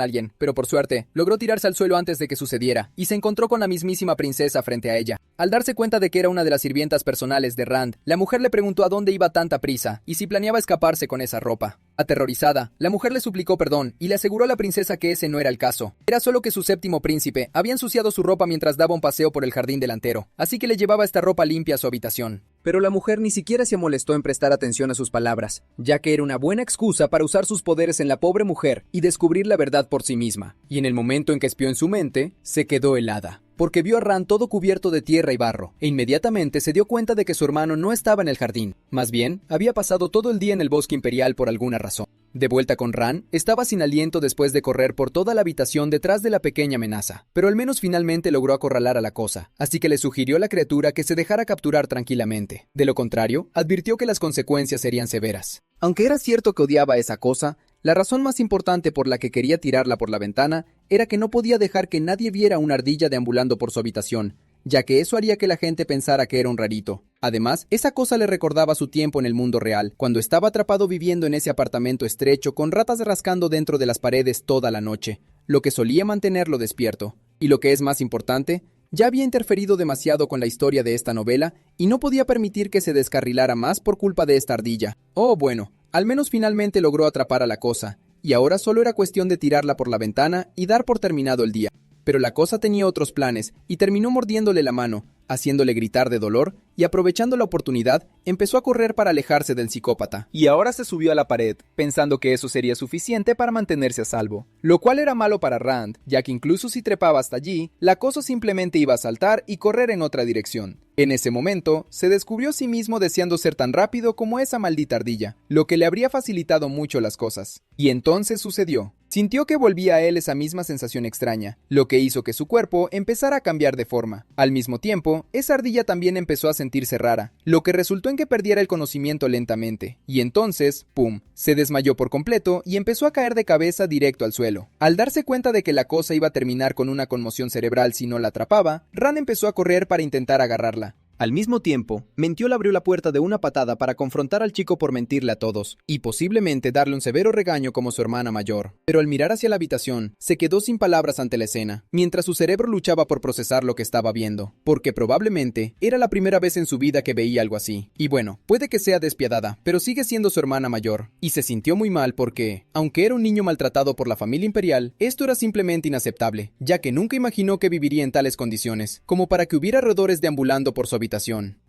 alguien, pero por suerte, logró tirarse al suelo antes de que sucediera, y se encontró con la mismísima princesa frente a ella. Al darse cuenta de que era una de las sirvientas personales de Rand, la mujer le preguntó a dónde iba tanta prisa, y si planeaba escaparse con esa ropa. Aterrorizada, la mujer le suplicó perdón, y le aseguró a la princesa que ese no era el caso. Era solo que su séptimo príncipe había ensuciado su ropa mientras daba un paseo por el jardín delantero, así que le llevaba esta ropa limpia a su habitación. Pero la mujer ni siquiera se molestó en prestar atención a sus palabras, ya que era una buena excusa para usar sus poderes en la pobre mujer y descubrir la verdad por sí misma. Y en el momento en que espió en su mente, se quedó helada, porque vio a Rand todo cubierto de tierra y barro, e inmediatamente se dio cuenta de que su hermano no estaba en el jardín. Más bien, había pasado todo el día en el bosque imperial por alguna razón. De vuelta con Rand, estaba sin aliento después de correr por toda la habitación detrás de la pequeña amenaza, pero al menos finalmente logró acorralar a la cosa, así que le sugirió a la criatura que se dejara capturar tranquilamente. De lo contrario, advirtió que las consecuencias serían severas. Aunque era cierto que odiaba a esa cosa, la razón más importante por la que quería tirarla por la ventana era que no podía dejar que nadie viera una ardilla deambulando por su habitación, ya que eso haría que la gente pensara que era un rarito. Además, esa cosa le recordaba su tiempo en el mundo real, cuando estaba atrapado viviendo en ese apartamento estrecho con ratas rascando dentro de las paredes toda la noche, lo que solía mantenerlo despierto. Y lo que es más importante, ya había interferido demasiado con la historia de esta novela y no podía permitir que se descarrilara más por culpa de esta ardilla. Oh, bueno, al menos finalmente logró atrapar a la cosa, y ahora solo era cuestión de tirarla por la ventana y dar por terminado el día. Pero la cosa tenía otros planes y terminó mordiéndole la mano, haciéndole gritar de dolor, y aprovechando la oportunidad, empezó a correr para alejarse del psicópata. Y ahora se subió a la pared, pensando que eso sería suficiente para mantenerse a salvo. Lo cual era malo para Rand, ya que incluso si trepaba hasta allí, la cosa simplemente iba a saltar y correr en otra dirección. En ese momento, se descubrió a sí mismo deseando ser tan rápido como esa maldita ardilla, lo que le habría facilitado mucho las cosas. Y entonces sucedió. Sintió que volvía a él esa misma sensación extraña, lo que hizo que su cuerpo empezara a cambiar de forma. Al mismo tiempo, esa ardilla también empezó a sentirse rara, lo que resultó en que perdiera el conocimiento lentamente. Y entonces, ¡pum!, se desmayó por completo y empezó a caer de cabeza directo al suelo. Al darse cuenta de que la cosa iba a terminar con una conmoción cerebral si no la atrapaba, Ran empezó a correr para intentar agarrarla. Al mismo tiempo, Mentiol abrió la puerta de una patada para confrontar al chico por mentirle a todos, y posiblemente darle un severo regaño como su hermana mayor. Pero al mirar hacia la habitación, se quedó sin palabras ante la escena, mientras su cerebro luchaba por procesar lo que estaba viendo, porque probablemente era la primera vez en su vida que veía algo así. Y bueno, puede que sea despiadada, pero sigue siendo su hermana mayor, y se sintió muy mal porque, aunque era un niño maltratado por la familia imperial, esto era simplemente inaceptable, ya que nunca imaginó que viviría en tales condiciones, como para que hubiera roedores deambulando por su habitación.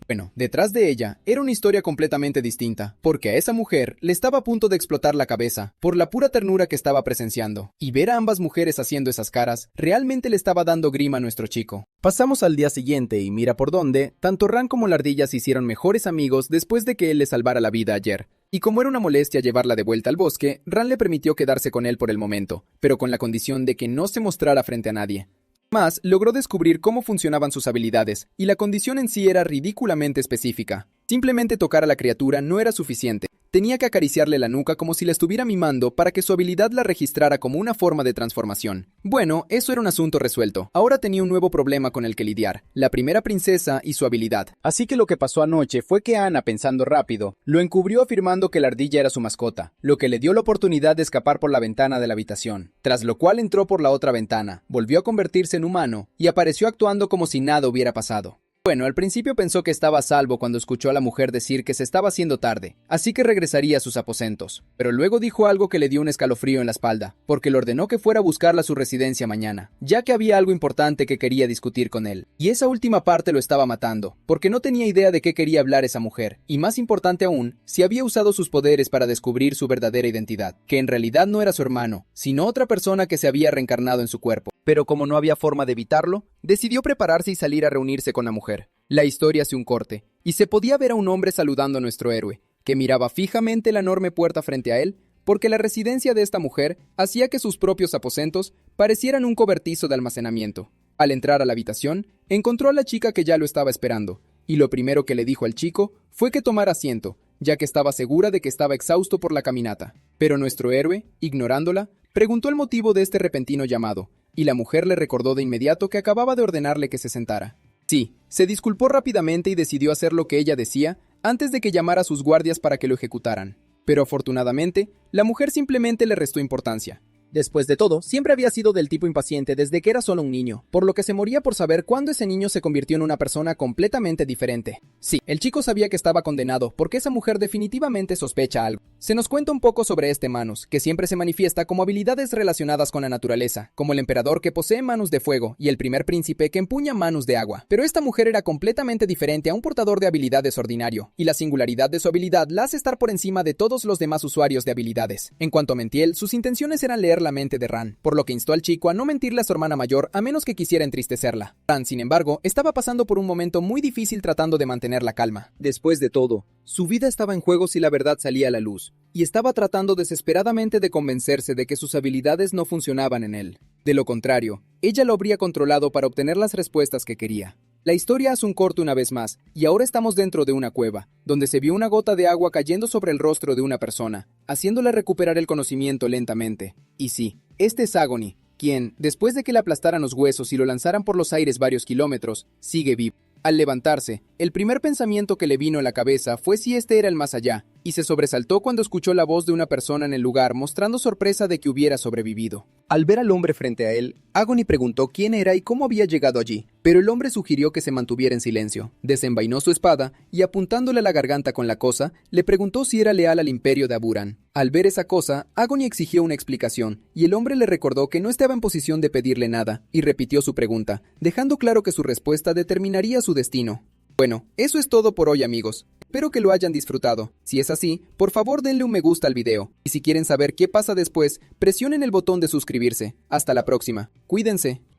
Bueno, detrás de ella era una historia completamente distinta, porque a esa mujer le estaba a punto de explotar la cabeza por la pura ternura que estaba presenciando, y ver a ambas mujeres haciendo esas caras realmente le estaba dando grima a nuestro chico. Pasamos al día siguiente y mira por dónde, tanto Ran como la ardilla se hicieron mejores amigos después de que él le salvara la vida ayer. Y como era una molestia llevarla de vuelta al bosque, Ran le permitió quedarse con él por el momento, pero con la condición de que no se mostrara frente a nadie. Además, logró descubrir cómo funcionaban sus habilidades, y la condición en sí era ridículamente específica. Simplemente tocar a la criatura no era suficiente. Tenía que acariciarle la nuca como si la estuviera mimando para que su habilidad la registrara como una forma de transformación. Bueno, eso era un asunto resuelto. Ahora tenía un nuevo problema con el que lidiar, la primera princesa y su habilidad. Así que lo que pasó anoche fue que Ana, pensando rápido, lo encubrió afirmando que la ardilla era su mascota, lo que le dio la oportunidad de escapar por la ventana de la habitación, tras lo cual entró por la otra ventana, volvió a convertirse en humano y apareció actuando como si nada hubiera pasado. Bueno, al principio pensó que estaba a salvo cuando escuchó a la mujer decir que se estaba haciendo tarde, así que regresaría a sus aposentos. Pero luego dijo algo que le dio un escalofrío en la espalda, porque le ordenó que fuera a buscarla a su residencia mañana, ya que había algo importante que quería discutir con él. Y esa última parte lo estaba matando, porque no tenía idea de qué quería hablar esa mujer, y más importante aún, si había usado sus poderes para descubrir su verdadera identidad, que en realidad no era su hermano, sino otra persona que se había reencarnado en su cuerpo. Pero como no había forma de evitarlo, decidió prepararse y salir a reunirse con la mujer. La historia hace un corte, y se podía ver a un hombre saludando a nuestro héroe, que miraba fijamente la enorme puerta frente a él, porque la residencia de esta mujer hacía que sus propios aposentos parecieran un cobertizo de almacenamiento. Al entrar a la habitación, encontró a la chica que ya lo estaba esperando, y lo primero que le dijo al chico fue que tomara asiento, ya que estaba segura de que estaba exhausto por la caminata. Pero nuestro héroe, ignorándola, preguntó el motivo de este repentino llamado, y la mujer le recordó de inmediato que acababa de ordenarle que se sentara. Sí, se disculpó rápidamente y decidió hacer lo que ella decía antes de que llamara a sus guardias para que lo ejecutaran. Pero afortunadamente, la mujer simplemente le restó importancia. Después de todo, siempre había sido del tipo impaciente desde que era solo un niño, por lo que se moría por saber cuándo ese niño se convirtió en una persona completamente diferente. Sí, el chico sabía que estaba condenado porque esa mujer definitivamente sospecha algo. Se nos cuenta un poco sobre este Manus, que siempre se manifiesta como habilidades relacionadas con la naturaleza, como el emperador que posee manos de fuego y el primer príncipe que empuña manos de agua. Pero esta mujer era completamente diferente a un portador de habilidades ordinario, y la singularidad de su habilidad la hace estar por encima de todos los demás usuarios de habilidades. En cuanto a Mentiel, sus intenciones eran leer la mente de Ran, por lo que instó al chico a no mentirle a su hermana mayor a menos que quisiera entristecerla. Ran, sin embargo, estaba pasando por un momento muy difícil tratando de mantener la calma. Después de todo, su vida estaba en juego si la verdad salía a la luz, y estaba tratando desesperadamente de convencerse de que sus habilidades no funcionaban en él. De lo contrario, ella lo habría controlado para obtener las respuestas que quería. La historia hace un corte una vez más, y ahora estamos dentro de una cueva, donde se vio una gota de agua cayendo sobre el rostro de una persona, haciéndole recuperar el conocimiento lentamente. Y sí, este es Agony, quien, después de que le aplastaran los huesos y lo lanzaran por los aires varios kilómetros, sigue vivo. Al levantarse, el primer pensamiento que le vino a la cabeza fue si este era el más allá, y se sobresaltó cuando escuchó la voz de una persona en el lugar mostrando sorpresa de que hubiera sobrevivido. Al ver al hombre frente a él, Agony preguntó quién era y cómo había llegado allí, pero el hombre sugirió que se mantuviera en silencio. Desenvainó su espada y apuntándole a la garganta con la cosa, le preguntó si era leal al imperio de Aburan. Al ver esa cosa, Agony exigió una explicación, y el hombre le recordó que no estaba en posición de pedirle nada, y repitió su pregunta, dejando claro que su respuesta determinaría su destino. Bueno, eso es todo por hoy, amigos. Espero que lo hayan disfrutado. Si es así, por favor denle un me gusta al video. Y si quieren saber qué pasa después, presionen el botón de suscribirse. Hasta la próxima. Cuídense.